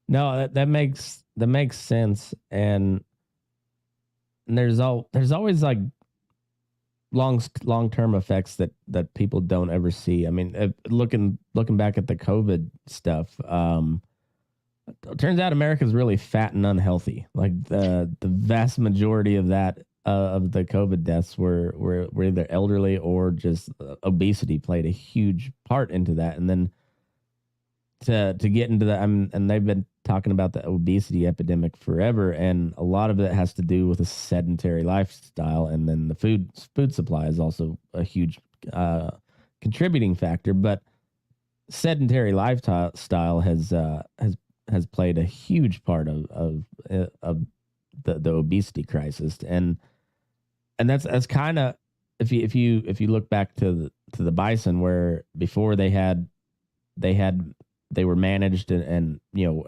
No, that makes sense. And there's always like long term effects that people don't ever see. I mean, looking back at the COVID stuff, it turns out America's really fat and unhealthy. Like the vast majority of that of the COVID deaths were either elderly or just obesity played a huge part into that. And then to get into that, and they've been talking about the obesity epidemic forever, and a lot of it has to do with a sedentary lifestyle, and then the food supply is also a huge contributing factor. But sedentary lifestyle has played a huge part of the obesity crisis, and that's kind of, if you look back to the bison, where before they were managed and you know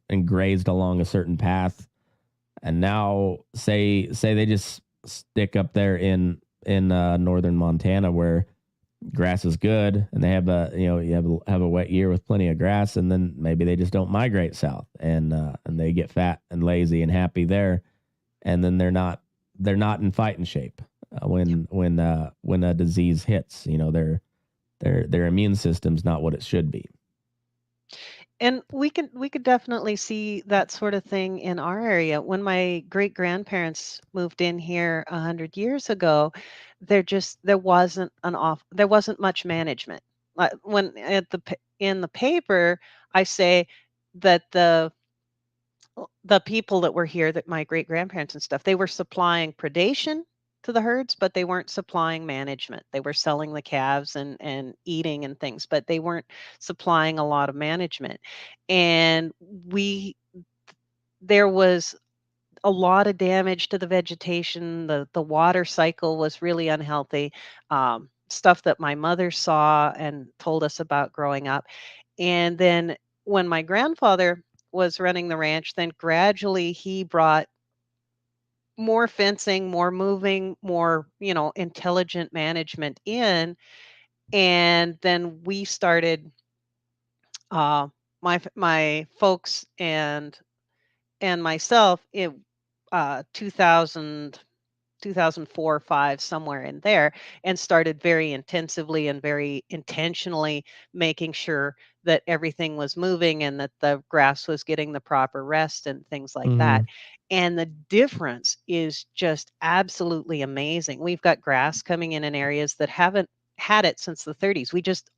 and grazed along a certain path, and now say they just stick up there in northern Montana where grass is good, and they have you have a wet year with plenty of grass, and then maybe they just don't migrate south, and they get fat and lazy and happy there, and then they're not in fighting shape when a disease hits. You know, their immune system's not what it should be. And we could definitely see that sort of thing in our area. When my great grandparents moved in here 100 years ago, there wasn't much management. When in the paper, I say that the people that were here, that my great grandparents and stuff, they were supplying predation to the herds, but they weren't supplying management. They were selling the calves and eating and things, but they weren't supplying a lot of management. And there was a lot of damage to the vegetation. The water cycle was really unhealthy. Stuff that my mother saw and told us about growing up. And then when my grandfather was running the ranch, then gradually he brought more fencing, more moving, more, intelligent management in. And then we started, my folks and myself, in 2000 2004, 5, somewhere in there, and started very intensively and very intentionally making sure that everything was moving and that the grass was getting the proper rest and things like that. Mm-hmm. And the difference is just absolutely amazing. We've got grass coming in areas that haven't had it since the 30s. We just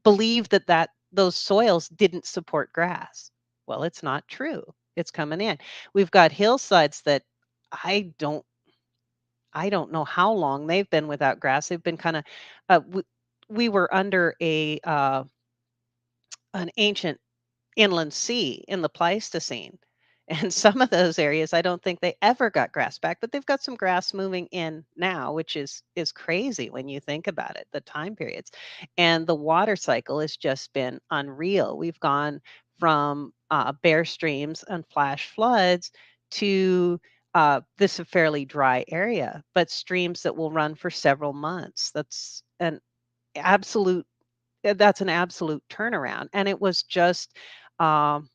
believe that those soils didn't support grass. Well, it's not true. It's coming in. We've got hillsides that I don't I don't know how long they've been without grass. They've been kind of, we were under an ancient inland sea in the Pleistocene. And some of those areas, I don't think they ever got grass back, but they've got some grass moving in now, which is crazy when you think about it, the time periods. And the water cycle has just been unreal. We've gone from bare streams and flash floods to this a fairly dry area, but streams that will run for several months. Absolute that's an absolute turnaround. And it was just um,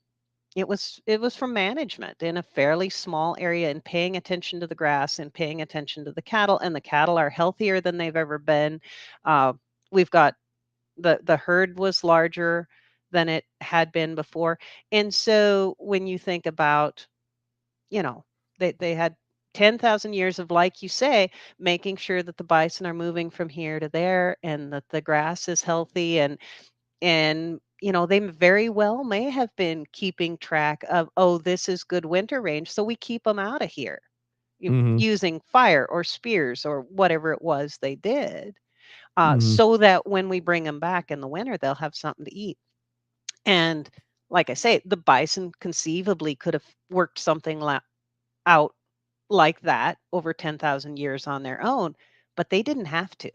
it was from management in a fairly small area and paying attention to the grass and paying attention to the cattle, and the cattle are healthier than they've ever been. Uh, we've got the herd was larger than it had been before. And so when you think about, you know, they had 10,000 years of, like you say, making sure that the bison are moving from here to there and that the grass is healthy, and they very well may have been keeping track of, oh, this is good winter range, so we keep them out of here, Mm-hmm. using fire or spears or whatever it was they did, Mm-hmm. so that when we bring them back in the winter, they'll have something to eat. And like I say, the bison conceivably could have worked something out like that over 10,000 years on their own, but they didn't have to.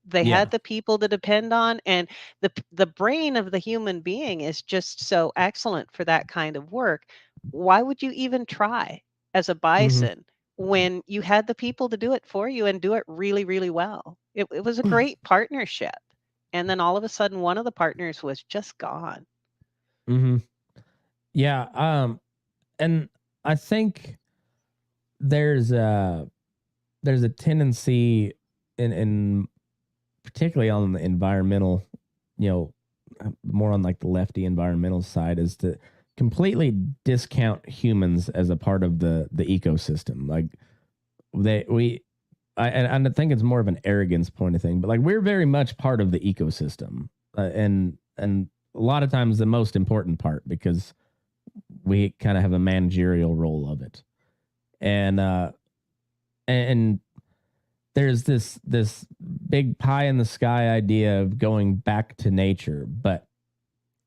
They Yeah. had the people to depend on, and the brain of the human being is just so excellent for that kind of work. Why would you even try as a hmm bison when you had the people to do it for you and do it really, really well? It was a great partnership. And then all of a sudden, one of the partners was just gone. hmm Yeah. And I think there's a tendency in particularly on the environmental, you know, more on like the lefty environmental side, is to completely discount humans as a part of the ecosystem. Like they we and I think it's more of an arrogance point of thing, but like we're very much part of the ecosystem, and a lot of times the most important part, because we kind of have a managerial role of it, and there's this big pie in the sky idea of going back to nature, but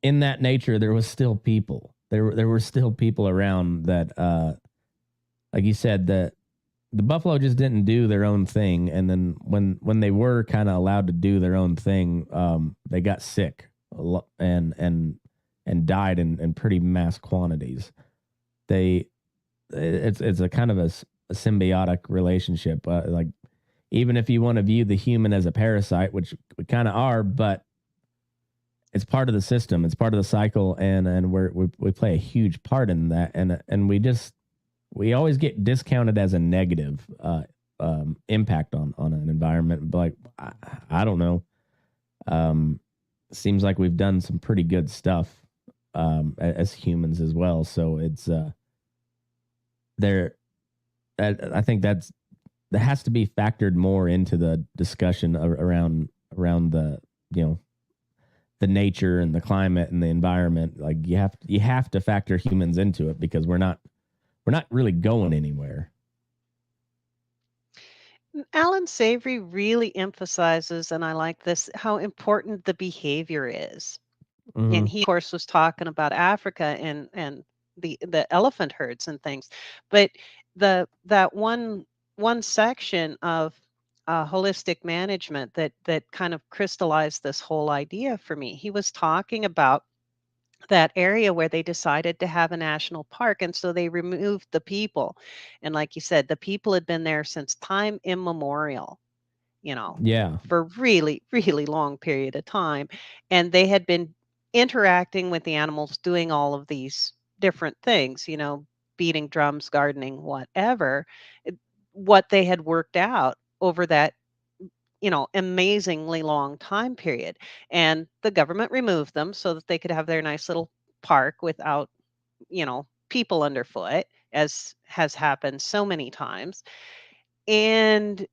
in that nature there was still people. There were still people around that, like you said, that the buffalo just didn't do their own thing, and then when they were kind of allowed to do their own thing, they got sick and died in pretty mass quantities. They it's a kind of a symbiotic relationship. Like even if you want to view the human as a parasite, which we kind of are, but it's part of the system, it's part of the cycle, and we play a huge part in that, and we always get discounted as a negative impact on an environment. But like I don't know, seems like we've done some pretty good stuff as humans as well. So it's there. I think that has to be factored more into the discussion around the, you know, the nature and the climate and the environment. Like you have to factor humans into it, because we're not really going anywhere. Alan Savory really emphasizes, and I like this, how important the behavior is. And Mm-hmm. he, of course, was talking about Africa and the elephant herds and things. But that one section of holistic management that kind of crystallized this whole idea for me. He was talking about that area where they decided to have a national park, and so they removed the people. And like you said, the people had been there since time immemorial, you know, Yeah. for really, really long period of time. And they had been interacting with the animals, doing all of these different things, you know, beating drums, gardening, whatever, what they had worked out over that, you know, amazingly long time period. And the government removed them so that they could have their nice little park without, you know, people underfoot, as has happened so many times. And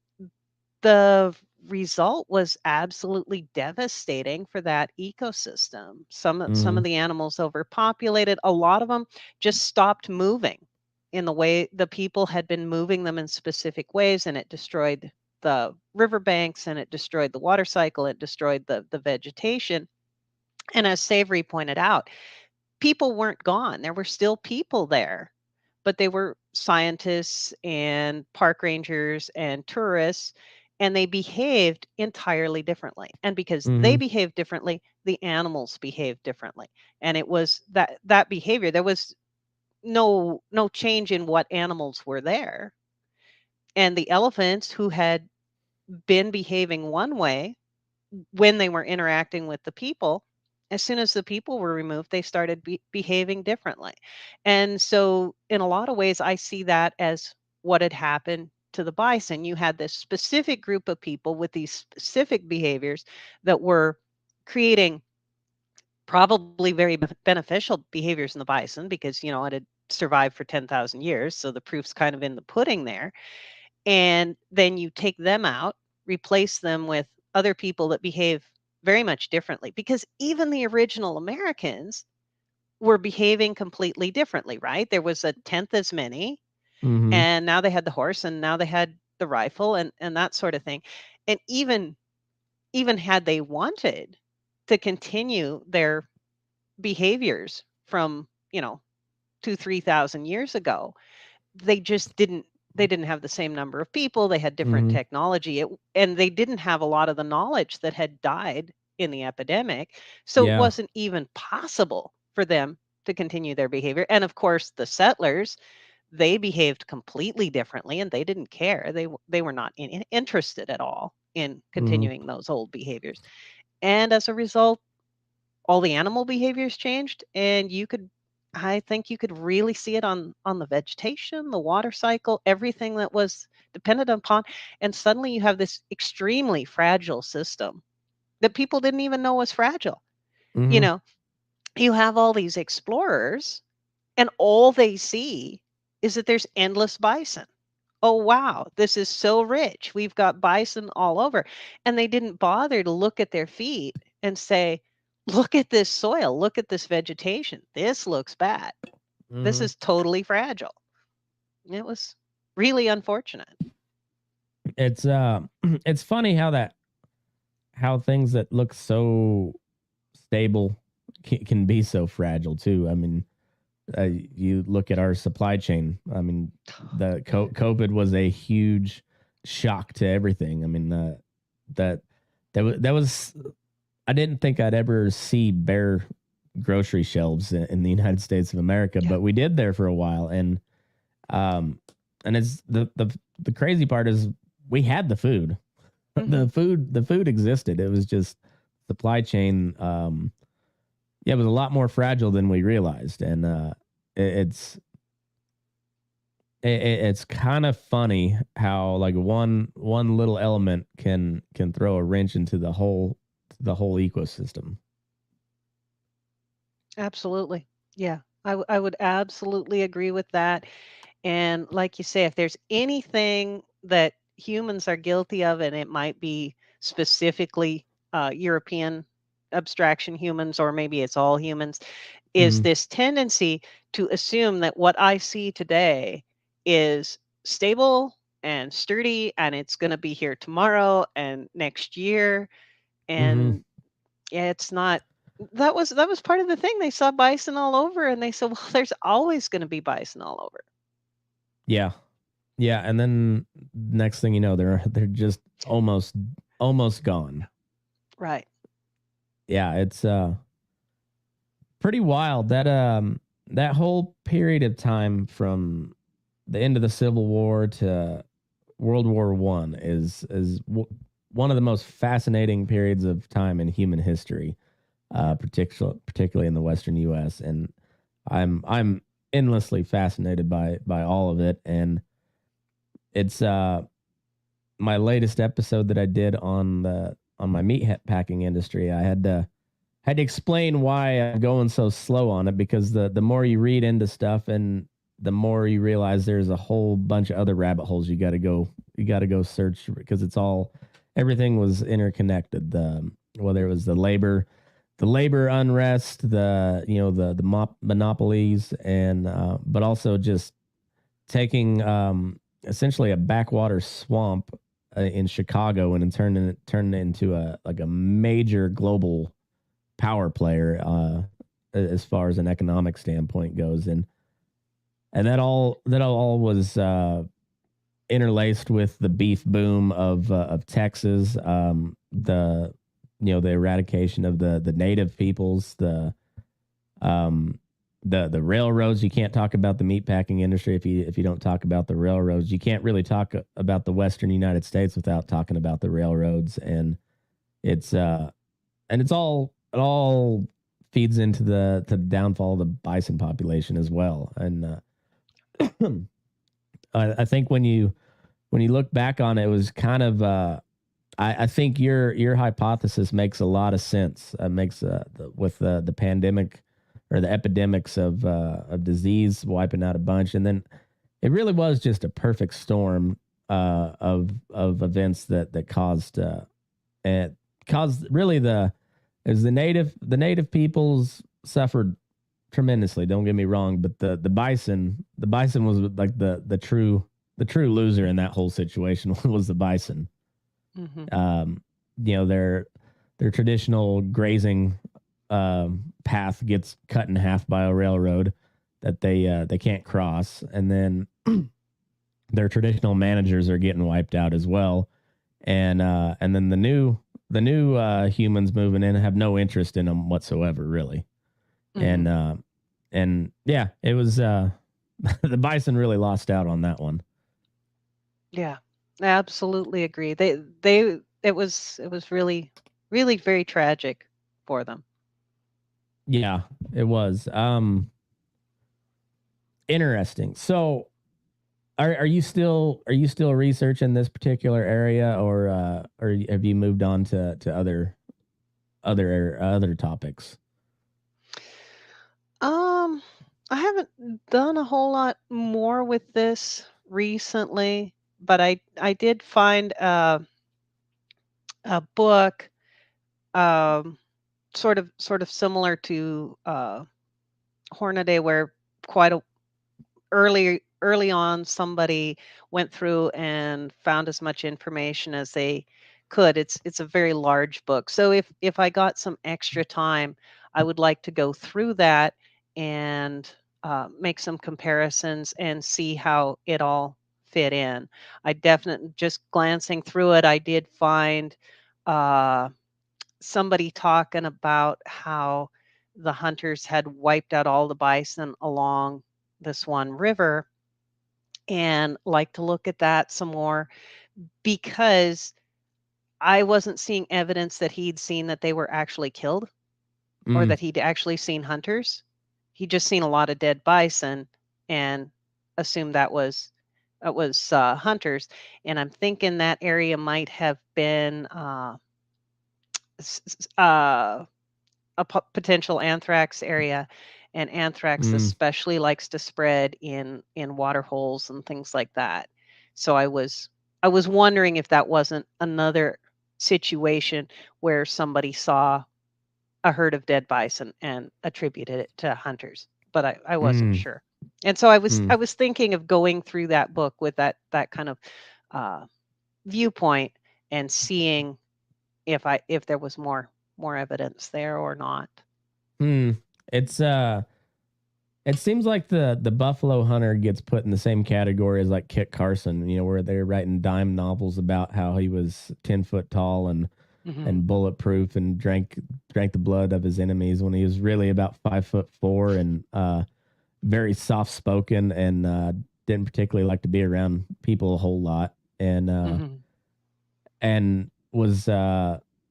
the result was absolutely devastating for that ecosystem. Some Mm-hmm. of the animals overpopulated. A lot of them just stopped moving in the way the people had been moving them in specific ways, and it destroyed the riverbanks, and it destroyed the water cycle, it destroyed the vegetation. And as Savory pointed out, people weren't gone. There were still people there, but they were scientists and park rangers and tourists, and they behaved entirely differently. And because they Mm-hmm. behaved differently, the animals behaved differently. And it was that behavior. There was no change in what animals were there. And the elephants, who had been behaving one way when they were interacting with the people, as soon as the people were removed, they started behaving differently. And so, in a lot of ways, I see that as what had happened to the bison. You had this specific group of people with these specific behaviors that were creating probably very beneficial behaviors in the bison, because, you know, it had survived for 10,000 years. So the proof's kind of in the pudding there. And then you take them out, replace them with other people that behave very much differently, because even the original Americans were behaving completely differently, right? There was a tenth as many, Mm-hmm. and now they had the horse, and now they had the rifle, and that sort of thing. And even had they wanted to continue their behaviors from, you know, 2 3,000 years ago, they just didn't they didn't have the same number of people. They had different technology, and they didn't have a lot of the knowledge that had died in the epidemic. So it Yeah. wasn't even possible for them to continue their behavior. And of course, the settlers, they behaved completely differently, and they didn't care. They were not interested at all in continuing those old behaviors. And as a result, all the animal behaviors changed, and I think you could really see it on the vegetation, the water cycle, everything that was dependent upon. And suddenly you have this extremely fragile system that people didn't even know was fragile. You know, you have all these explorers, and all they see is that there's endless bison. Oh, wow, this is so rich. We've got bison all over. And they didn't bother to look at their feet and say, look at this soil, look at this vegetation. This looks bad. This is totally fragile. It was really unfortunate. It's it's funny how things that look so stable can be so fragile too. I mean, you look at our supply chain. I mean, the COVID was a huge shock to everything. I mean, that was I didn't think I'd ever see bare grocery shelves in the United States of America, but we did there for a while, and it's the crazy part is we had the food. The food existed. It was just supply chain. It was a lot more fragile than we realized, and it's kind of funny how like one little element can throw a wrench into the whole ecosystem. Absolutely. Yeah, I would absolutely agree with that. And like you say, if there's anything that humans are guilty of, and it might be specifically European abstraction humans, or maybe it's all humans, is this tendency to assume that what I see today is stable and sturdy, and it's going to be here tomorrow and next year. And yeah, it's not. That was part of the thing. They saw bison all over, and they said, "Well, there's always going to be bison all over." Yeah. Yeah, and then next thing you know, they're just almost gone. Right. Yeah, it's pretty wild that whole period of time from the end of the Civil War to World War I is one of the most fascinating periods of time in human history, particularly in the Western U.S. And I'm endlessly fascinated by all of it. And it's my latest episode that I did on my meat packing industry. I had to explain why I'm going so slow on it, because the more you read into stuff and the more you realize there's a whole bunch of other rabbit holes you got to go search, because everything was interconnected. Whether it was the labor unrest, the monopolies, and but also just taking essentially a backwater swamp in Chicago and turning it into a major global power player as far as an economic standpoint goes, and that all was interlaced with the beef boom of Texas, the eradication of the native peoples, the railroads. You can't talk about the meatpacking industry if you don't talk about the railroads. You can't really talk about the Western United States without talking about the railroads, and it all feeds into the downfall of the bison population as well. And I think when you look back on it, it was kind of I think your hypothesis makes a lot of sense. Makes with the pandemic or the epidemics of disease wiping out a bunch, and then it really was just a perfect storm of events that caused really the native peoples suffered tremendously. Don't get me wrong, but the bison was like the true loser in that whole situation was the bison. Their traditional grazing path gets cut in half by a railroad that they can't cross, and then their traditional managers are getting wiped out as well, and then the new humans moving in have no interest in them whatsoever, really. And yeah, it was the bison really lost out on that one. Yeah, I absolutely agree. It was really really very tragic for them. Yeah, it was. Interesting. So are you still researching this particular area, or have you moved on to other topics? I haven't done a whole lot more with this recently, but I did find a book um sort of similar to Hornaday, where quite a early on somebody went through and found as much information as they could. It's a very large book, so if I got some extra time, I would like to go through that and make some comparisons and see how it all fit in. I definitely, just glancing through it, I did find uh, somebody talking about how the hunters had wiped out all the bison along this one river, and like to look at that some more, because I wasn't seeing evidence that he'd seen that they were actually killed or Mm, that he'd actually seen hunters. He just seen a lot of dead bison and assumed that was hunters. And I'm thinking that area might have been s- s- uh, a potential anthrax area, and anthrax mm, especially likes to spread in water holes and things like that. So I was wondering if that wasn't another situation where somebody saw a herd of dead bison and attributed it to hunters, but I wasn't mm, sure. And so I was mm, I was thinking of going through that book with that kind of uh, viewpoint and seeing if there was more evidence there or not. mm. It's it seems like the Buffalo Hunter gets put in the same category as like Kit Carson, where they're writing dime novels about how he was 10 foot tall Hmm. and bulletproof and drank the blood of his enemies, when he was really about 5'4" and very soft spoken, and didn't particularly like to be around people a whole lot, Hmm. and was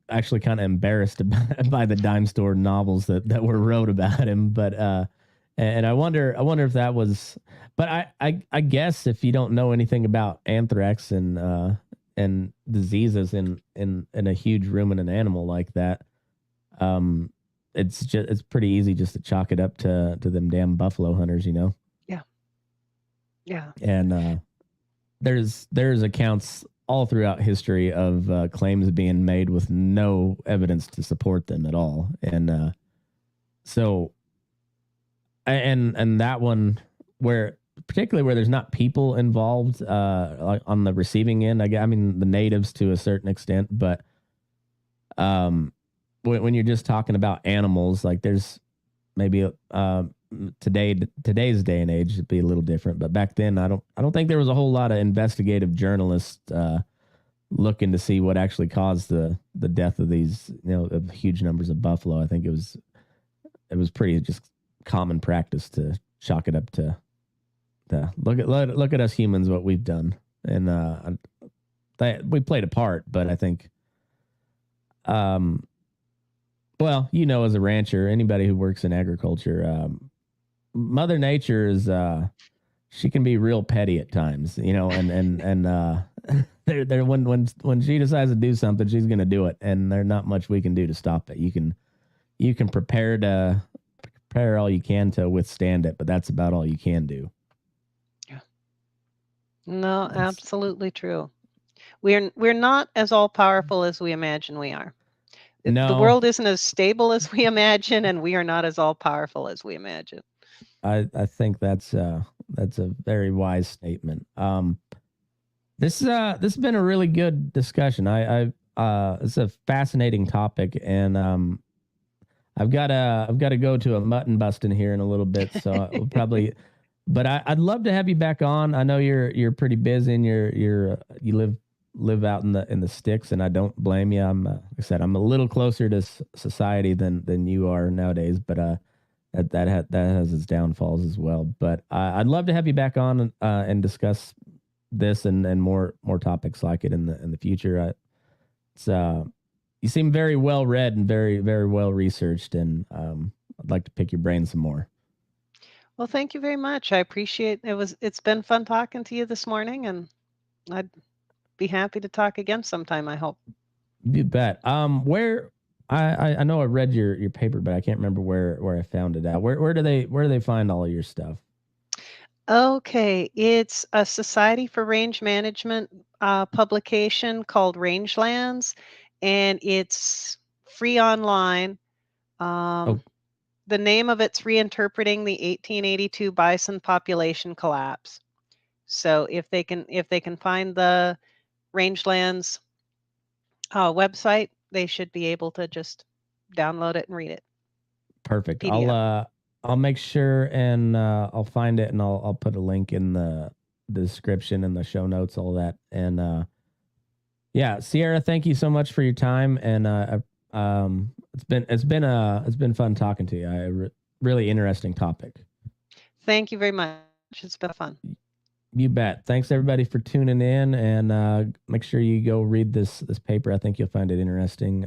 actually kind of embarrassed by the dime store novels that were wrote about him. But and I wonder if that was. But I guess if you don't know anything about anthrax and diseases in a huge ruminant animal like that, um, it's pretty easy just to chalk it up to them damn buffalo hunters. Yeah, yeah. And there's accounts all throughout history of claims being made with no evidence to support them at all, and so and that one, where particularly where there's not people involved like on the receiving end, I mean the natives to a certain extent, but um when you're just talking about animals, like there's maybe today's day and age it'd be a little different, but back then I don't think there was a whole lot of investigative journalists looking to see what actually caused the death of these of huge numbers of buffalo. I think it was pretty just common practice to chalk it up to look at us humans, what we've done, and we played a part, but I think um well, as a rancher, anybody who works in agriculture, Mother Nature is she can be real petty at times, and there when she decides to do something, she's going to do it, and there's not much we can do to stop it. You can prepare all you can to withstand it, but that's about all you can do. Yeah. No, That's absolutely true. We're not as all powerful as we imagine we are. The no, world isn't as stable as we imagine, and we are not as all powerful as we imagine. I think that's a very wise statement. This has been a really good discussion. It's a fascinating topic, and I've got to go to a mutton busting here in a little bit, so we'll probably But I'd love to have you back on. I know you're pretty busy and you live out in the sticks, and I don't blame you. Like I said, I'm a little closer to society than you are nowadays, but that has its downfalls as well. But I'd love to have you back on and discuss this and more topics like it in the future. You seem very well read and very very well researched, and I'd like to pick your brain some more. Well, thank you very much. I appreciate it. It's been fun talking to you this morning, and I'd be happy to talk again sometime, I hope. You bet. Where I know I read your paper, but I can't remember where I found it at. Where do they find all of your stuff? Okay, it's a Society for Range Management publication called Rangelands, and it's free online. The name of it's Reinterpreting the 1882 Bison Population Collapse. So if they can find the Rangelands website, they should be able to just download it and read it. Perfect. PDF. I'll make sure and I'll find it, and I'll put a link in the description and the show notes, all that. And yeah, Sierra, thank you so much for your time, and it's been fun talking to you. Really interesting topic. Thank you very much. It's been fun. You bet. Thanks everybody for tuning in, and make sure you go read this paper. I think you'll find it interesting.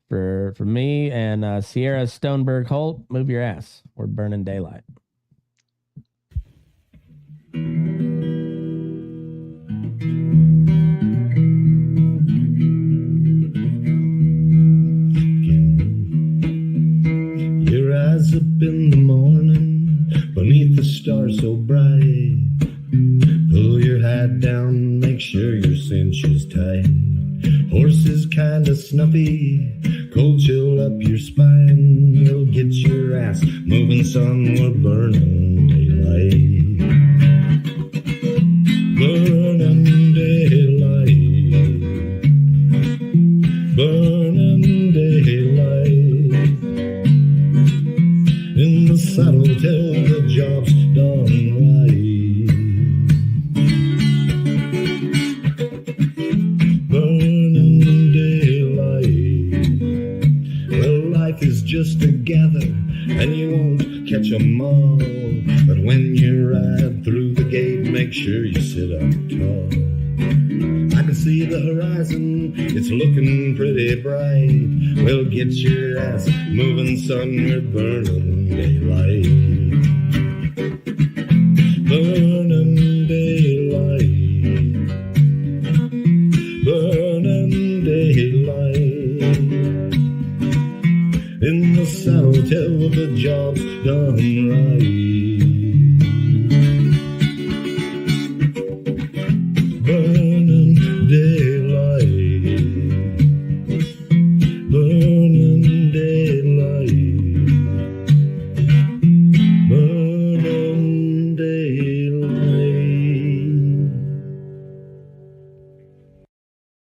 For me and Sierra Stoneberg-Holt, move your ass. We're burning daylight. Your eyes up in the morning, beneath the stars so bright. Pull your hat down, make sure your cinch is tight. Horses kinda snuffy, cold chill up your spine. We'll get your ass moving, son, we're burning daylight. Burning daylight. Burning daylight. In the saddle till the job's done right. Just together, and you won't catch 'em all. But when you ride through the gate, make sure you sit up tall. I can see the horizon, it's looking pretty bright. Well, get your ass moving, son, we're burning daylight. Burning daylight. Burning daylight. In the saddle till the job's done right.